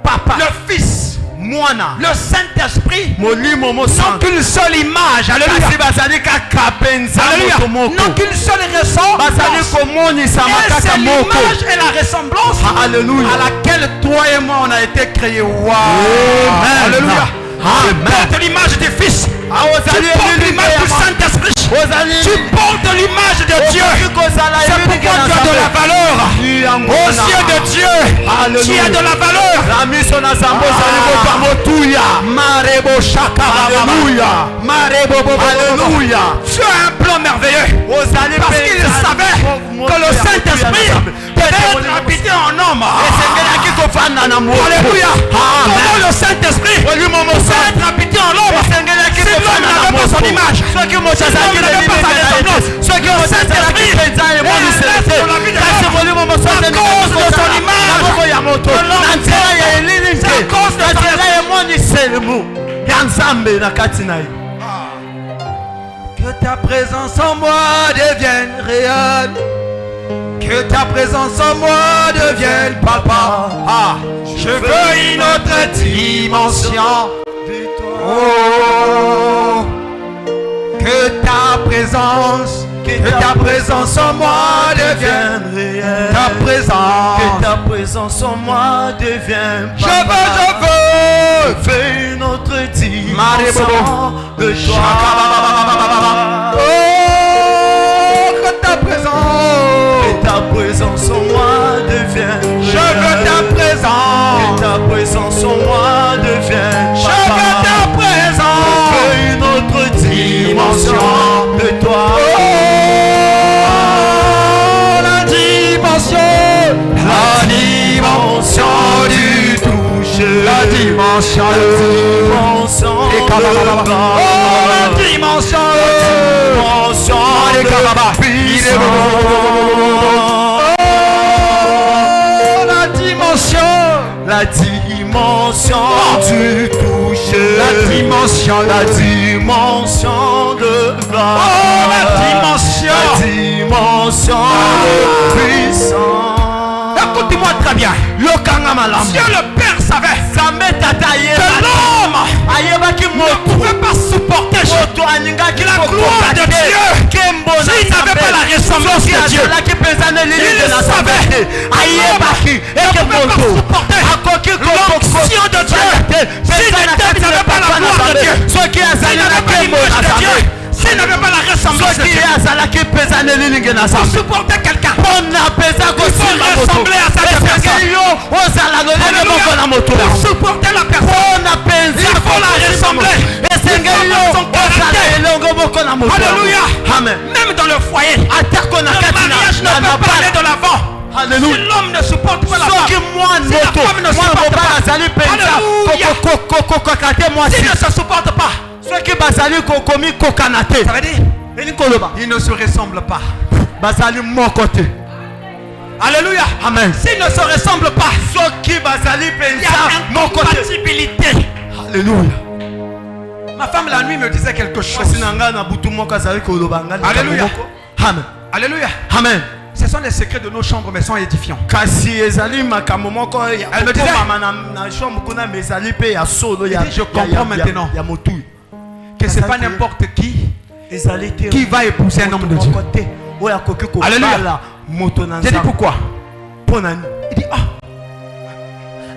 C: papa
D: le Fils,
C: mwana
D: le Saint-Esprit
C: molimo
D: n'ont
C: mosantu
D: qu'une seule image. Alléluia.
C: kasi bazali kaka mpenza
D: Alléluia.
C: moto moko
D: N'ont qu'une seule ressemblance.
C: bazali komonisama
D: Et
C: kaka
D: c'est
C: moko.
D: l'image et la ressemblance
C: Alléluia.
D: à laquelle toi et moi on a été créés. Wow.
C: Amen.
D: Alléluia. Tu
C: Amen.
D: portes l'image du Fils.
C: Ah,
D: Tu
C: ozali
D: portes
C: elilinge
D: l'image
C: ya
D: du
C: ma-
D: Saint-Esprit.
C: ozali
D: Tu portes l'image de Dieu.
C: okoki kozala
D: C'est
C: elilinge
D: pourquoi
C: na
D: tu as de la
C: Nzambe.
D: valeur.
C: Yango
D: Aux
C: na-
D: yeux de Dieu,
C: Alléluia.
D: tu as de la valeur.
C: na miso na Nzambe ozali moto ya motuya.
D: Marebo shaka.
C: Alléluia.
D: Marebo bobo.
C: Alléluia.
D: Tu as un plan merveilleux.
C: ozali
D: Parce qu'il savait que le Saint-Esprit peut être habité en homme.
C: esengelaki kofanda na moto.
D: Alléluia.
C: Amen.
D: Comment le Saint-Esprit
C: Olimo
D: peut
C: mosantu
D: être habité en l'homme?
C: esengelaki
D: Si l'homme
C: kofanda na
D: n'avait pas son
C: moto.
D: image,
C: soki moto
D: si l'homme
C: azalaki
D: n'avait pas sa ressemblance,
C: soki
D: le
C: moto azalaki
D: Saint-Esprit
C: mpenza emonisele
D: est
C: te
D: dans la vie de
C: kasi
D: l'homme.
C: molimo mosantu
D: À cause de son image,
C: na moko ya moto
D: de l'homme.
C: na nzela ya elilinge
D: C'est à cause de
C: na
D: son
C: nzela ya emonisele ya Nzambe na kati na ye.
D: Que ta présence en moi devienne réelle. Que ta présence en moi devienne papa. Ah, je veux une autre dimension. Oh, que ta présence en moi devienne
C: réelle.
D: ta
C: Que
D: présence.
C: ta présence en moi devienne
D: Je
C: papa.
D: veux.
C: Fais une autre
D: Marie
C: dimension
D: Bobo.
C: de toi.
D: Oh, que ta présence.
C: Que ta présence en moi devienne
D: Je veux ta
C: Que
D: présence.
C: ta présence en moi devienne
D: Je veux ta présence.
C: Fais une autre dimension
D: dimension
C: La dimension
D: de
C: de
D: Oh, la
C: grâce.
D: dimension
C: Dimension
D: de
C: de puissance.
D: Oh, la dimension.
C: La dimension du toucher.
D: La dimension.
C: La dimension de grâce.
D: Oh, la dimension.
C: La dimension de puissance.
D: Écoutez-moi très bien.
C: Yokanga malamu.
D: Dieu le Père savait
C: Zambe tata
D: que
C: yeba.
D: l'homme
C: Ayebaki
D: ne
C: moto.
D: pouvait pas supporter
C: Moto aningaki
D: la gloire de Dieu.
C: Kembo na
D: S'il n'avait pas la ressemblance de Dieu,
C: azalaki penza na elili
D: il
C: de na
D: savait.
C: Nzambe te. Ayebaki eke
D: ne pouvait pas
C: moto
D: supporter
C: akoki
D: l'onction de Dieu. S'il n'avait pas la gloire de Dieu,
C: soki azali
D: s'il
C: na
D: n'avait pas
C: kembo
D: l'image
C: na
D: de Dieu,
C: Nzambe,
D: s'il n'avait pas la ressemblance de
C: soki
D: Dieu,
C: azalaki penza na elili nge na
D: pour
C: Nzambe
D: supporter quelqu'un,
C: mpona penza kosimba moto
D: ressembler à cette
C: esengeli
D: personne.
C: yo ozala lolenge moko na moto
D: pour supporter la personne,
C: mpona penza
D: il faut la ressembler.
C: esengeli yo
D: Son
C: ozala
D: caractère.
C: elongo moko na moto.
D: Alléluia.
C: Amen.
D: Même dans le foyer,
C: atako na
D: le
C: kati
D: mariage ne
C: na
D: peut pas aller de l'avant. Si
C: Alléluia.
D: l'homme ne supporte pas la
C: soki
D: femme,
C: mwana
D: si la
C: moto
D: femme ne
C: mwana
D: supporte
C: mobali
D: pas,
C: azali penza
D: Alléluia.
C: kokoka te mwasi
D: s'il ne se supporte pas,
C: soki bazali kokomi kokana te
D: ça veut dire
C: eli koloba
D: il ne se ressemble pas.
C: bazali moko te.
D: Alléluia.
C: Amen.
D: S'il ne se ressemble pas,
C: soki bazali
D: il y
C: penza
D: a
C: moko te.
D: incompatibilité.
C: Alléluia.
D: Ma femme la nuit me disait quelque chose.
C: mwasi na ngai na butu moko azali koloba ngai likambo
D: Alléluia.
C: moko. Amen.
D: Alléluia.
C: Amen.
D: Ce sont les secrets de nos chambres, mais sont édifiants.
C: kasi ezali makambo moko ya
D: Elle me disait-
C: kokomama na chambre kuna mais ezali mpe ya solo ya
D: dit, je comprends maintenant.
C: ya motui
D: Que ce n'est pas n'importe qui
C: ezali te
D: qui va épouser un homme de Dieu.
C: moko te oyo akoki
D: Alléluia.
C: kobala moto na
D: J'ai dit
C: nzambe
D: pourquoi?
C: mpo na nini.
D: Il dit,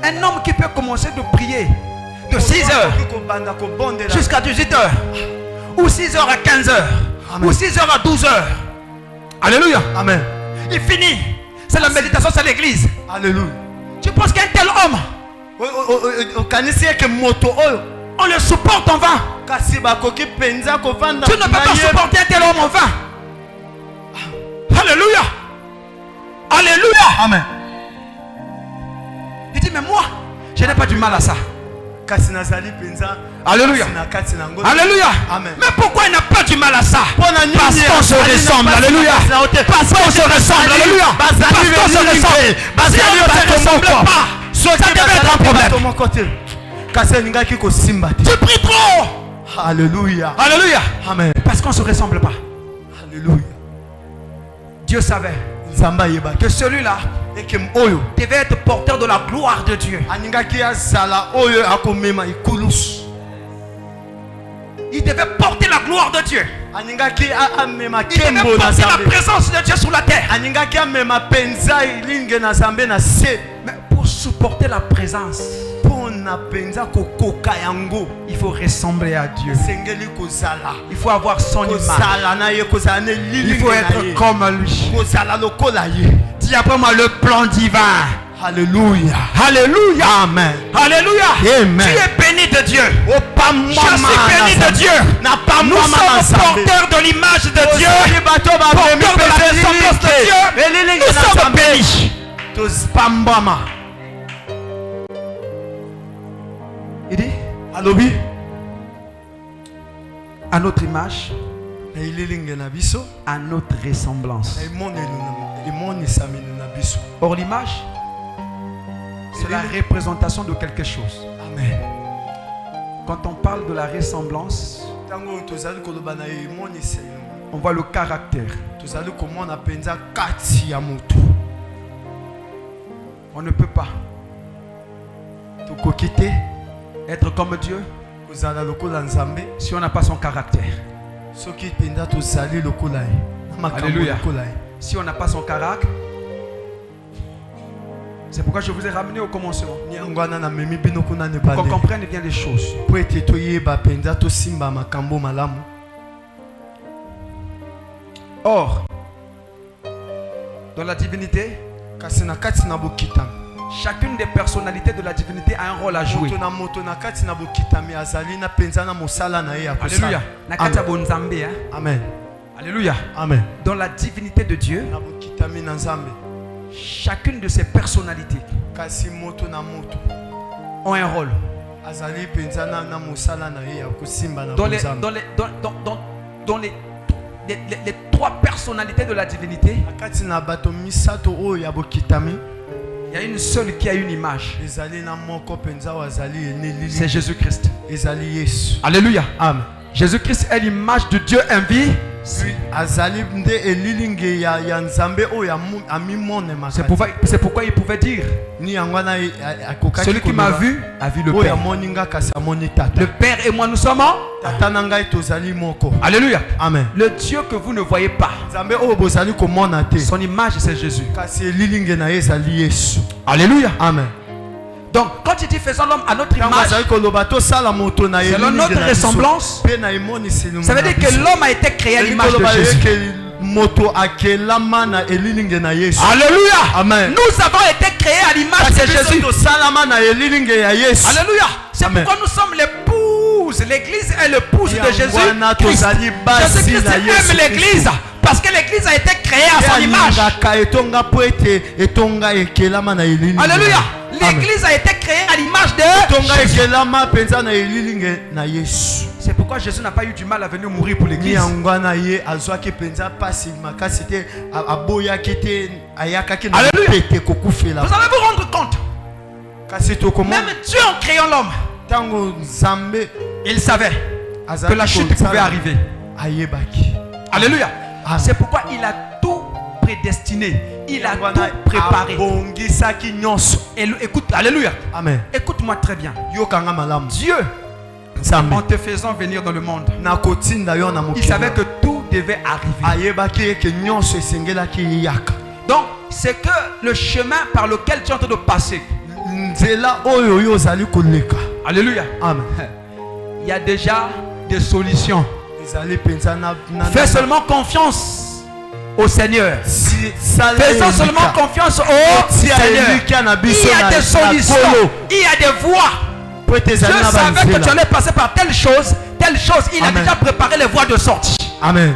D: un homme qui peut commencer de prier de 6 heures
C: Akoki kobanda kobondela
D: jusqu'à 18 heures, ou 6 heures à 15 heures,
C: Amen.
D: ou 6 heures à 12 heures. Alléluia.
C: amen.
D: Il finit. C'est la méditation, c'est l'église.
C: Alléluia.
D: Tu penses qu'un tel homme,
C: okanisi eke moto oyo
D: on le supporte en vain?
C: kasi bakoki mpenza kovanda
D: Tu ne peux pas supporter un tel homme en vain. Alléluia. Alléluia.
C: amen.
D: Il dit, mais moi, je n'ai pas du mal à ça.
C: kasi nazali mpenza
D: Alléluia.
C: kasi na kati na ngo.
D: Alléluia.
C: Amen.
D: Mais pourquoi il n'a pas du mal à ça?
C: Mpona nini
D: Parce qu'on se
C: azali na
D: ressemble.
C: pasi na
D: Alléluia.
C: kasi na yo te?
D: Parce qu'on se ressemble. Alléluia. Parce
C: bazali
D: qu'on se
C: belili
D: ressemble.
C: te. bazali
D: Si on ne se
C: bato
D: ressemble
C: moko.
D: pas,
C: soki
D: ça devait être un
C: bazalaki
D: problème.
C: bato moko te kasi elingaki kosimba te.
D: Tu pries trop.
C: Alléluia.
D: Alléluia.
C: Amen.
D: Parce qu'on ne se ressemble pas.
C: Alléluia.
D: Dieu savait
C: nzambe ayebaki
D: que celui-là
C: eke oyo
D: devait être porteur de la gloire de Dieu.
C: alingaki azala oyo akomema ikulusu.
D: Il devait porter la gloire de Dieu.
C: alingaki amema
D: Il devait
C: kembo na
D: porter la
C: nzambe.
D: présence de Dieu sur la terre.
C: alingaki amema penza elinge na nzambe na se
D: Mais pour supporter la présence,
C: mpo na penza kokoka yango
D: il faut ressembler à Dieu.
C: esengeli kozala
D: Il faut avoir son image.
C: kozala na ye kozala na
D: Il
C: elilinge
D: faut
C: na
D: être
C: ye
D: comme lui.
C: kozala lokola ye.
D: Dis après moi le plan divin.
C: Alléluia.
D: Alléluia.
C: Amen.
D: Alléluia.
C: Amen.
D: Tu es béni de Dieu. Je
C: opambwama
D: suis béni de Dieu.
C: na
D: Nous
C: pambwama na
D: sommes
C: nzambe.
D: porteurs de l'image de Dieu.
C: Ozali bato bamemi
D: Porteurs de la
C: mpe
D: ressemblance de Dieu.
C: elilinge
D: Nous
C: na
D: sommes
C: nzambe.
D: bénis.
C: tozipambwama.
D: Il dit
C: alobi
D: à notre image,
C: na elilinge na biso
D: à notre ressemblance.
C: na emonisami na biso.
D: Or l'image, c'est la représentation de quelque chose.
C: Amen.
D: Quand on parle de la ressemblance,
C: ntango tozali koloba na emonisami
D: on voit le caractère.
C: tozali komona mpenza kati ya motu.
D: On ne peut pas
C: tokoki te
D: être comme Dieu
C: kozala lokola nzambe
D: si on n'a pas son caractère.
C: soki mpenza tozali lokola ye na makambo
D: Alléluia.
C: lokola ye.
D: Si on n'a pas son caractère, c'est pourquoi je vous ai ramené au commencement.
C: yango wana namemi bino kuna na
D: Pour qu'on
C: ebandeli
D: comprenne bien les choses.
C: po ete toyeba mpenza tosimba makambo malamu.
D: Or, dans la divinité,
C: kasi na kati na bokitami
D: chacune des personnalités de la divinité a un rôle à jouer.
C: moto na kati na bokitami azali na mpenza na mosala na ye ya
D: Alléluia.
C: kosala.
D: Nakata bonzambe, hein?
C: Amen.
D: Alléluia.
C: Amen.
D: Dans la divinité de Dieu,
C: na bokitami na nzambe
D: chacune de ces personnalités
C: kasi moto na moto
D: ont un rôle.
C: azali penza na musala na ye ya kosimba na
D: Dans les,
C: Nzambe.
D: dans les trois personnalités de la divinité,
C: Akati na bato misato oyo ya bokitami
D: il y a une seule qui a une image.
C: ezali na moko penza oyo azali enelili
D: C'est Jésus-Christ.
C: ezali Yesu.
D: Alléluia.
C: Amen.
D: Jésus-Christ est l'image de Dieu invisible.
C: Puis azali nde elilinge ya Nzambe oyo amimone
D: C'est
C: makati.
D: pourquoi il pouvait dire,
C: Ni yango na akokaki
D: celui qui m'a vu a vu le
C: oyo
D: Père.
C: amoni nga kasi amoni tata.
D: Le Père et moi, nous sommes en...
C: Tata na ngai tozali moko.
D: Alléluia.
C: Amen.
D: Le Dieu que vous ne voyez pas,
C: Nzambe oyo bozali komona te.
D: son image c'est Jésus.
C: Kasi elilinge na ye ezali Yesu.
D: Alléluia.
C: Amen.
D: Donc quand il dit faisons l'homme à notre
C: Ntango
D: image,
C: azali koloba tosala moto na ye
D: selon notre ressemblance,
C: pe na emoniseli
D: ça veut dire que l'homme a été créé à l'image de Jésus.
C: moto akelama na elilinge na Yesu.
D: Alléluia.
C: Amen.
D: Nous avons été créés à l'image de Jésus.
C: tosalama na elilinge ya Yesu.
D: Alléluia. C'est
C: Amen.
D: pourquoi nous sommes l'épouse. L'église est l'épouse de Jésus.
C: Wana tozali basi
D: Jésus-Christ
C: na
D: aime
C: Yesu
D: l'église parce que l'église a été créée à son image.
C: Alingaka etonga po ete etonga ekelama na elilinge.
D: Alléluia.
C: Amen.
D: L'église a été créée à l'image de
C: Etonga
D: Jésus.
C: ekelama penza na elilinge na Yesu.
D: C'est pourquoi Jésus n'a pas eu du mal à venir mourir pour
C: Ni
D: l'église.
C: yangwana ye azwaki penza pasi makasi te aboyaki te ayakaki na
D: Alléluia.
C: pete kokufela.
D: Vous allez vous rendre compte.
C: Kasi tokomona
D: Même Dieu en créant l'homme,
C: tango Nzambe
D: il savait que
C: azali
D: la chute
C: kosala,
D: pouvait arriver.
C: ayebaki.
D: Alléluia.
C: Amen.
D: C'est pourquoi il a tout prédestiné. Il a tout préparé.
C: Abongisaki nyonso.
D: Écoute, alléluia.
C: Amen.
D: Écoute-moi très bien.
C: Yokanga malamu.
D: Dieu,
C: Nzambe
D: en te faisant venir dans le monde,
C: nakotinda yo na
D: il
C: mokili.
D: savait que tout devait arriver.
C: Ayebaki eke nyonso esengelaki yaka.
D: Donc, c'est que le chemin par lequel tu es en train de passer,
C: Nzela oyo yo ozali koleka.
D: alléluia,
C: Amen.
D: il y a déjà des solutions.
C: Ezali penza na
D: Fais seulement confiance au Seigneur. Faisons seulement confiance au Seigneur. Il y a des solutions. Il y a des voies. Dieu savait que tu allais passer par telle chose. Il a
C: Amen.
D: déjà préparé les voies de sortie.
C: Amen.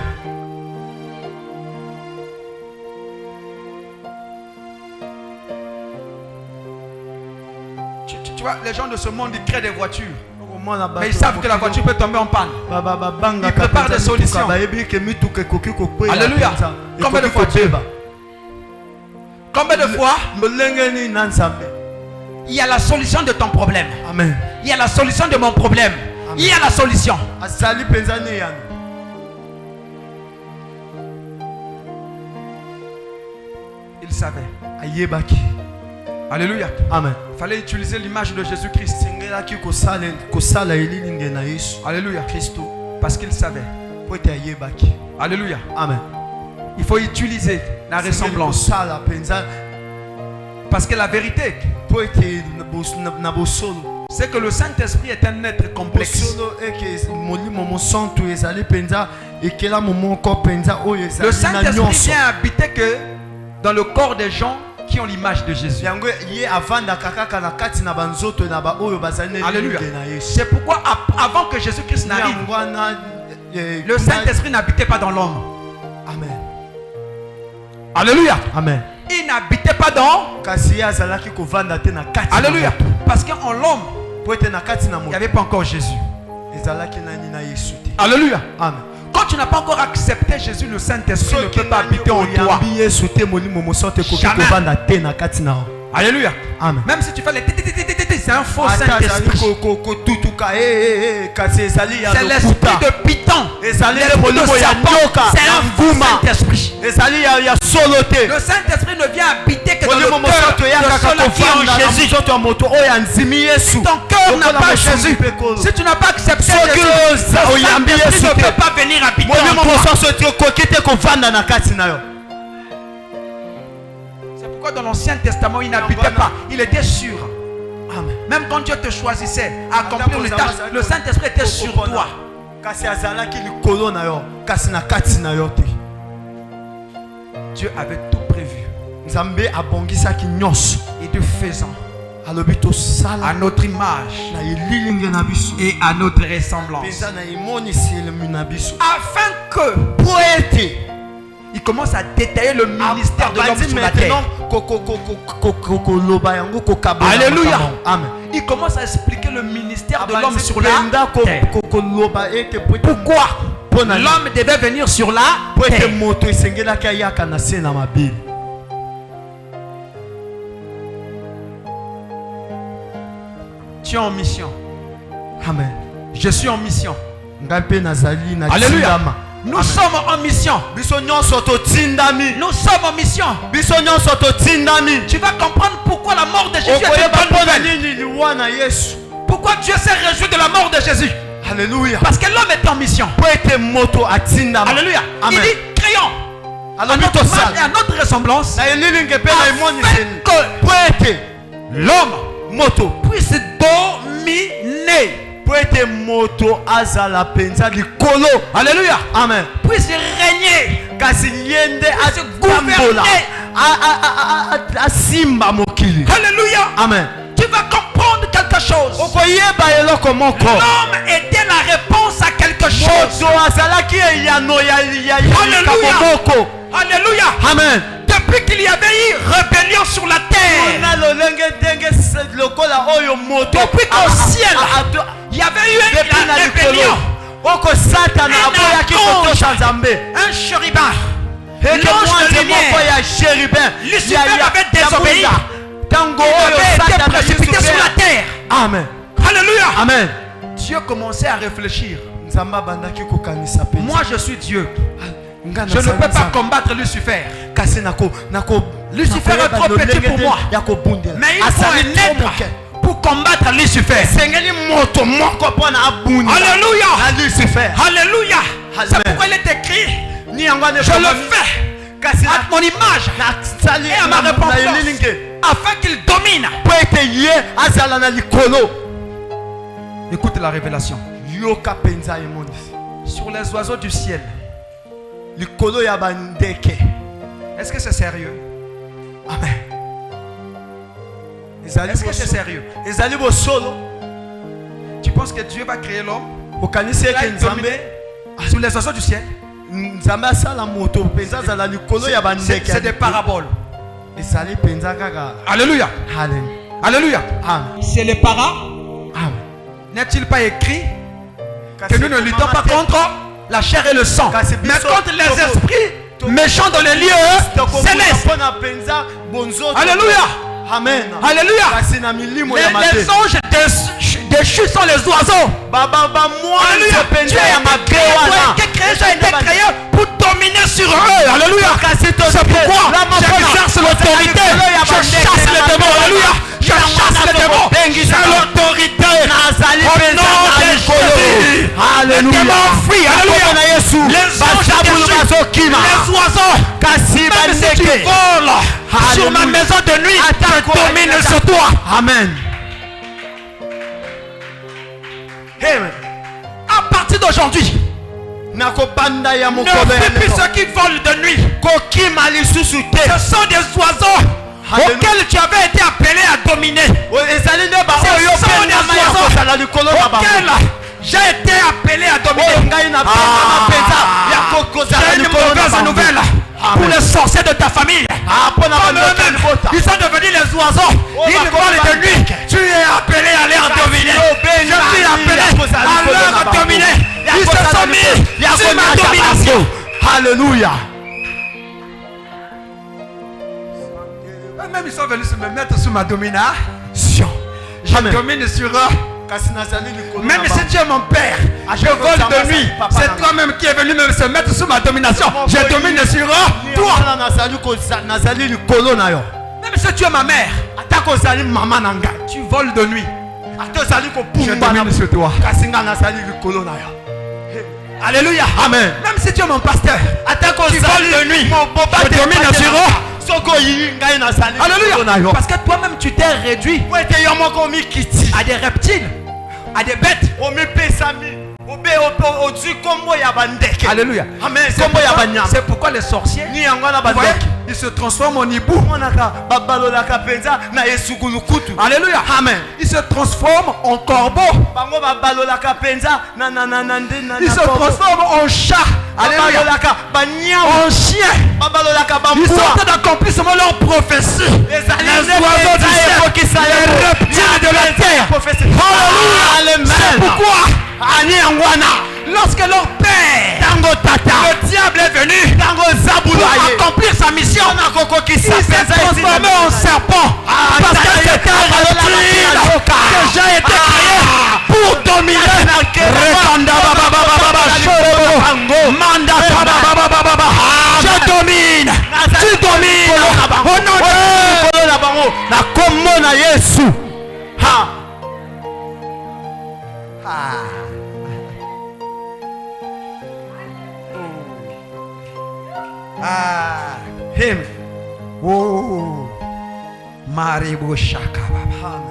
D: Tu vois, les gens de ce monde, ils créent des voitures. Mais ils savent que la voiture peut tomber en panne.
C: Ils
D: préparent des solutions. Alléluia. Combien de fois Dieu? Combien de fois il y a la solution de ton problème.
C: Amen.
D: Il y a la solution de mon problème. Il y a la solution. Il savait. Alléluia.
C: Amen.
D: Il fallait utiliser l'image de Jésus-Christ. Alléluia. Parce qu'il savait. Alléluia.
C: Amen.
D: Il faut utiliser la ressemblance. Parce que la vérité, c'est que le Saint-Esprit est un être complexe. Le Saint-Esprit vient habiter que dans le corps des gens qui ont l'image de Jésus. Alléluia. C'est pourquoi avant que Jésus-Christ n'arrive, le Saint-Esprit n'habitait pas dans l'homme.
C: Amen.
D: Alléluia.
C: Amen.
D: Il n'habitait pas dans. Alléluia. Parce qu'en l'homme, il n'y avait pas encore Jésus. Alléluia.
C: Amen.
D: Quand tu n'as pas encore accepté Jésus, le Saint-Esprit ne peut pas habiter en toi. Jamais. Alléluia.
C: Amen.
D: Même si tu fais les c'est un faux Saint-Esprit. C'est l'esprit de Python. L'esprit de serpent. C'est un faux Saint-Esprit. Le Saint-Esprit ne vient habiter que dans le cœur de ceux qui ont Jésus. Si ton cœur n'a pas Jésus, si tu n'as pas accepté Jésus, le Saint-Esprit ne peut pas venir habiter en toi. C'est pourquoi dans l'Ancien Testament, il n'habitait pas. Il était sûr.
C: Amen.
D: Même quand Dieu te choisissait à accomplir une tâche, le Saint-Esprit était sur toi. Dieu avait tout prévu. Et de faisant à notre image et à notre ressemblance. Afin que il commence à détailler le ministère de l'homme sur la terre. Alléluia.
C: Amen.
D: Il commence à expliquer le ministère ministère de l'homme sur la
C: Penda
D: terre.
C: koloba ete po ete
D: Pourquoi
C: Pona-
D: l'homme devait venir sur la
C: po ete
D: terre?
C: moto esengelaki ayaka na se na mabili.
D: Tu es en mission.
C: Amen.
D: Je suis en mission.
C: Ngai mpe nazali na
D: Alléluia.
C: tindama.
D: Nous sommes en mission.
C: Biso nyonso totindami.
D: Nous sommes en mission.
C: Biso nyonso totindami.
D: Tu vas comprendre pourquoi la mort de Jésus est une
C: Okoyeba
D: bonne
C: mpona
D: nouvelle.
C: nini liwa na Yesu.
D: Pourquoi Dieu s'est réjoui de la mort de Jésus?
C: Alléluia.
D: Parce que l'homme est en mission.
C: Po ete moto atindama.
D: Alléluia.
C: Amen.
D: Il dit, créons à
C: Alors
D: notre image et
C: tosala.
D: à notre ressemblance,
C: Na elilingi mpe na emoni
D: afin
C: seni.
D: que
C: Po ete
D: l'homme
C: moto.
D: puisse dominer.
C: Po ete moto azala penza likolo.
D: Alléluia.
C: Amen.
D: Puisse régner.
C: Kasi ye nde
D: Puisse
C: atambola.
D: gouverner.
C: Asimba mokili.
D: Alléluia.
C: Amen.
D: Tu vas comprendre quelque chose.
C: Okoyeba eloko moko.
D: L'homme était la réponse à quelque chose.
C: Moto azalaki eyano ya
D: Alléluia.
C: moko.
D: Alléluia.
C: Amen.
D: Depuis qu'il y avait eu rébellion sur la terre,
C: Na lolenge ndenge lokola oyo moto.
D: depuis qu'au ciel, il y avait eu
C: Depuis
D: la
C: na
D: rébellion,
C: likolo. Oko Satana
D: Un
C: aboyaki
D: ange.
C: kotosha Nzambe.
D: un chérubin,
C: Eke
D: l'ange
C: mwanze
D: de
C: moko
D: lumière,
C: ya chérubin.
D: Lucifer avait désobéi.
C: Tango
D: il
C: oyo
D: avait été
C: Satana
D: précipité sur la terre.
C: Amen.
D: Alléluia.
C: Amen.
D: Dieu commençait à réfléchir.
C: Nzamba bandaki kokanisa pe.
D: Moi je suis Dieu.
C: Nga
D: Je ne
C: nazali
D: peux pas
C: Nzambe.
D: combattre Lucifer.
C: Kasi nako
D: Lucifer est trop petit pour moi. Mais il faut un être pour combattre Lucifer.
C: Sengeli moto moko pona abuni.
D: Alléluia.
C: Na Lucifer.
D: Alléluia. C'est
C: Amen.
D: pourquoi il est écrit,
C: Ni yango ne
D: je le fais
C: kasi
D: à mon image
C: na sali
D: et à ma
C: na
D: réponse,
C: elilinge.
D: afin qu'il domine.
C: Po ete ye azala na likolo.
D: Écoute la révélation.
C: Yoka penza emondi.
D: Sur les oiseaux du ciel.
C: Likolo ya bandeke.
D: Est-ce que c'est sérieux?
C: Amen. Ezali
D: Est-ce que c'est
C: boso-
D: sérieux?
C: Ezali bosolo.
D: Tu penses que Dieu va créer l'homme?
C: Okanisi
D: Il va
C: eke
D: être
C: Nzambe.
D: dominé sur les oiseaux du ciel?
C: Nzambe asala moto penza azala likolo ya bandeke.
D: C'est des paraboles.
C: Ezali penza kaka.
D: Alléluia.
C: Alléluia.
D: Alléluia.
C: Amen.
D: C'est les paras.
C: Amen.
D: N'est-il pas écrit que
C: Kasi
D: nous ne luttons pas
C: komama te-
D: contre la chair et le sang,
C: Kasi
D: mais
C: biso-
D: contre les
C: toko-
D: esprits
C: toko-
D: méchants dans les lieux
C: Tokokuta
D: célestes.
C: mpona penza bonzoto.
D: Alléluia.
C: Amen.
D: Alléluia.
C: Kasi na milimo ya
D: Les
C: mabe.
D: anges déchus sont les oiseaux.
C: Baba ba mwanzo
D: Alléluia. Dieu
C: penza ya
D: a
C: mabe
D: été créé, j'ai été créé pour dominer sur eux. Alléluia. C'est pourquoi j'exerce l'autorité. Je chasse les démons. Alléluia. Je chasse les démons. J'ai l'autorité. Au nom de Jésus. Les démons fuient. Alléluia. Les anges déchus. Les oiseaux. Même si tu voles sur ma maison de nuit, je domine sur toi.
C: Amen. Amen.
D: À partir d'aujourd'hui,
C: Nakobanda ya
D: ne
C: mokolo ya
D: fais plus
C: lelo.
D: ceux qui volent de nuit.
C: Kokima lisusu te.
D: Ce sont des oiseaux
C: Alléluia.
D: auxquels tu avais été appelé à dominer.
C: Ezali nde ba
D: Ce
C: oyo
D: sont
C: pe
D: des
C: nyama ya
D: oiseaux
C: kozala likolo na bango.
D: auxquels j'ai été appelé à
C: Oyo
D: dominer.
C: ngai na penza ya kozala
D: J'ai une
C: likolo na
D: mauvaise
C: bango.
D: nouvelle
C: Amen.
D: pour les sorciers de ta famille.
C: Ah, mpona
D: Comme
C: bandoki
D: eux-mêmes,
C: libota.
D: ils sont devenus les oiseaux.
C: Oh,
D: Ils
C: bah,
D: volent
C: comme
D: de nuit. Tu es appelé à les dominer. Je suis appelé à leur dominer. Ils se sont mis sur ma domination.
C: Alléluia.
D: Même ils sont venus me mettre sous ma domination. Je
C: Amen.
D: domine sur eux.
C: Kasi nazali likolo na
D: Même si
C: bango.
D: tu es mon père, je vole de nuit. C'est toi-même qui es venu me se mettre sous ma domination. Je domine sur eux. Toi,
C: Wana nazali likolo na yo.
D: même si tu es ma mère,
C: Ata kozali mama na ngai.
D: tu voles de nuit.
C: Ata ozali
D: Je
C: kopumba na
D: domine sur toi.
C: kasi ngai nazali likolo na yo.
D: Alléluia.
C: Amen.
D: Même si tu es mon pasteur,
C: Ata
D: tu voles de nuit. Je domine sur eux.
C: Soko oyiyi ngai nazali likolo na
D: Alléluia.
C: yo.
D: Parce que toi-même tu t'es réduit
C: Po ete yo moko omikiti.
D: à des reptiles, à des bêtes.
C: Omipesami. Ozwi kombo ya bandeke.
D: Alléluia.
C: Amen. Kombo ya banyama.
D: C'est pourquoi les sorciers,
C: Ni yango na
D: vous voyez,
C: bandoki.
D: ils se transforment en hibou.
C: Monaka babalolaka penza na esukulukutu.
D: Alléluia.
C: Amen.
D: Ils se transforment en corbeaux.
C: Bango babalolaka penza na
D: Ils se transforment en chat. Alléluia.
C: babalolaka banyama.
D: En chien. Ils sont en train d'accomplir seulement leur prophétie. Les oiseaux du ciel, les reptiles de la terre. Alléluia. C'est pourquoi, lorsque leur père, le diable est venu pour accomplir sa mission, il s'est transformé en serpent. Parce que c'était un reptile que j'ai été créé pour dominer. Je domine. Tu domines. Au nom de Jésus.
C: Him.
D: Oh, Maribo Shaka Baba.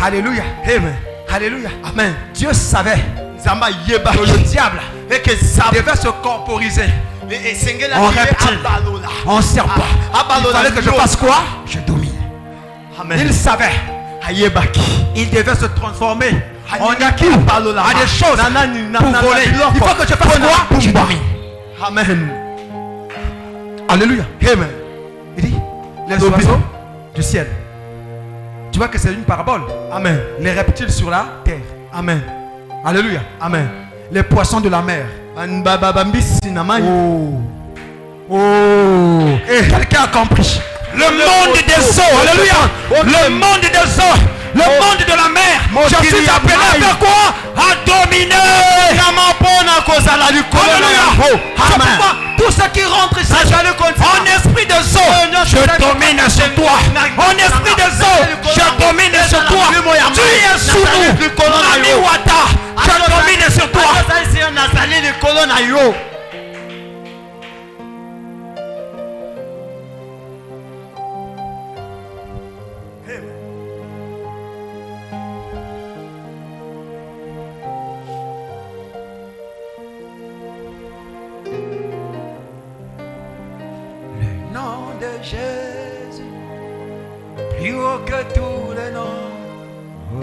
D: Alléluia.
C: Amen.
D: Alléluia.
C: Amen.
D: Dieu savait
C: Zamba yeba
D: que le diable
C: et que ça
D: devait se corporiser
C: en
D: en reptile, en serpent. Il fallait que je fasse quoi? Je domine.
C: Amen.
D: Il savait. Il devait se transformer en acquis à des choses pour voler. Il faut que je fasse quoi? Je domine.
C: Amen.
D: Alléluia.
C: Amen.
D: Il dit, les oiseaux du ciel. Tu vois que c'est une parabole.
C: Amen.
D: Les reptiles sur la terre.
C: Amen.
D: Alléluia.
C: Amen.
D: Les poissons de la mer.
C: Oh.
D: Oh. Et quelqu'un a compris. Le monde des eaux. Alléluia. Le monde des eaux. Le monde de la mer. Je suis appelé à faire quoi? À dominer. Alléluia. C'est pourquoi tout ce qui rentre ici, en esprit de eau, je domine sur toi. En esprit de eau, je domine sur toi. Tu es sous nous. Mami Wata, je domine sur toi. Le nom de Jésus, plus haut que tous les noms. Oh,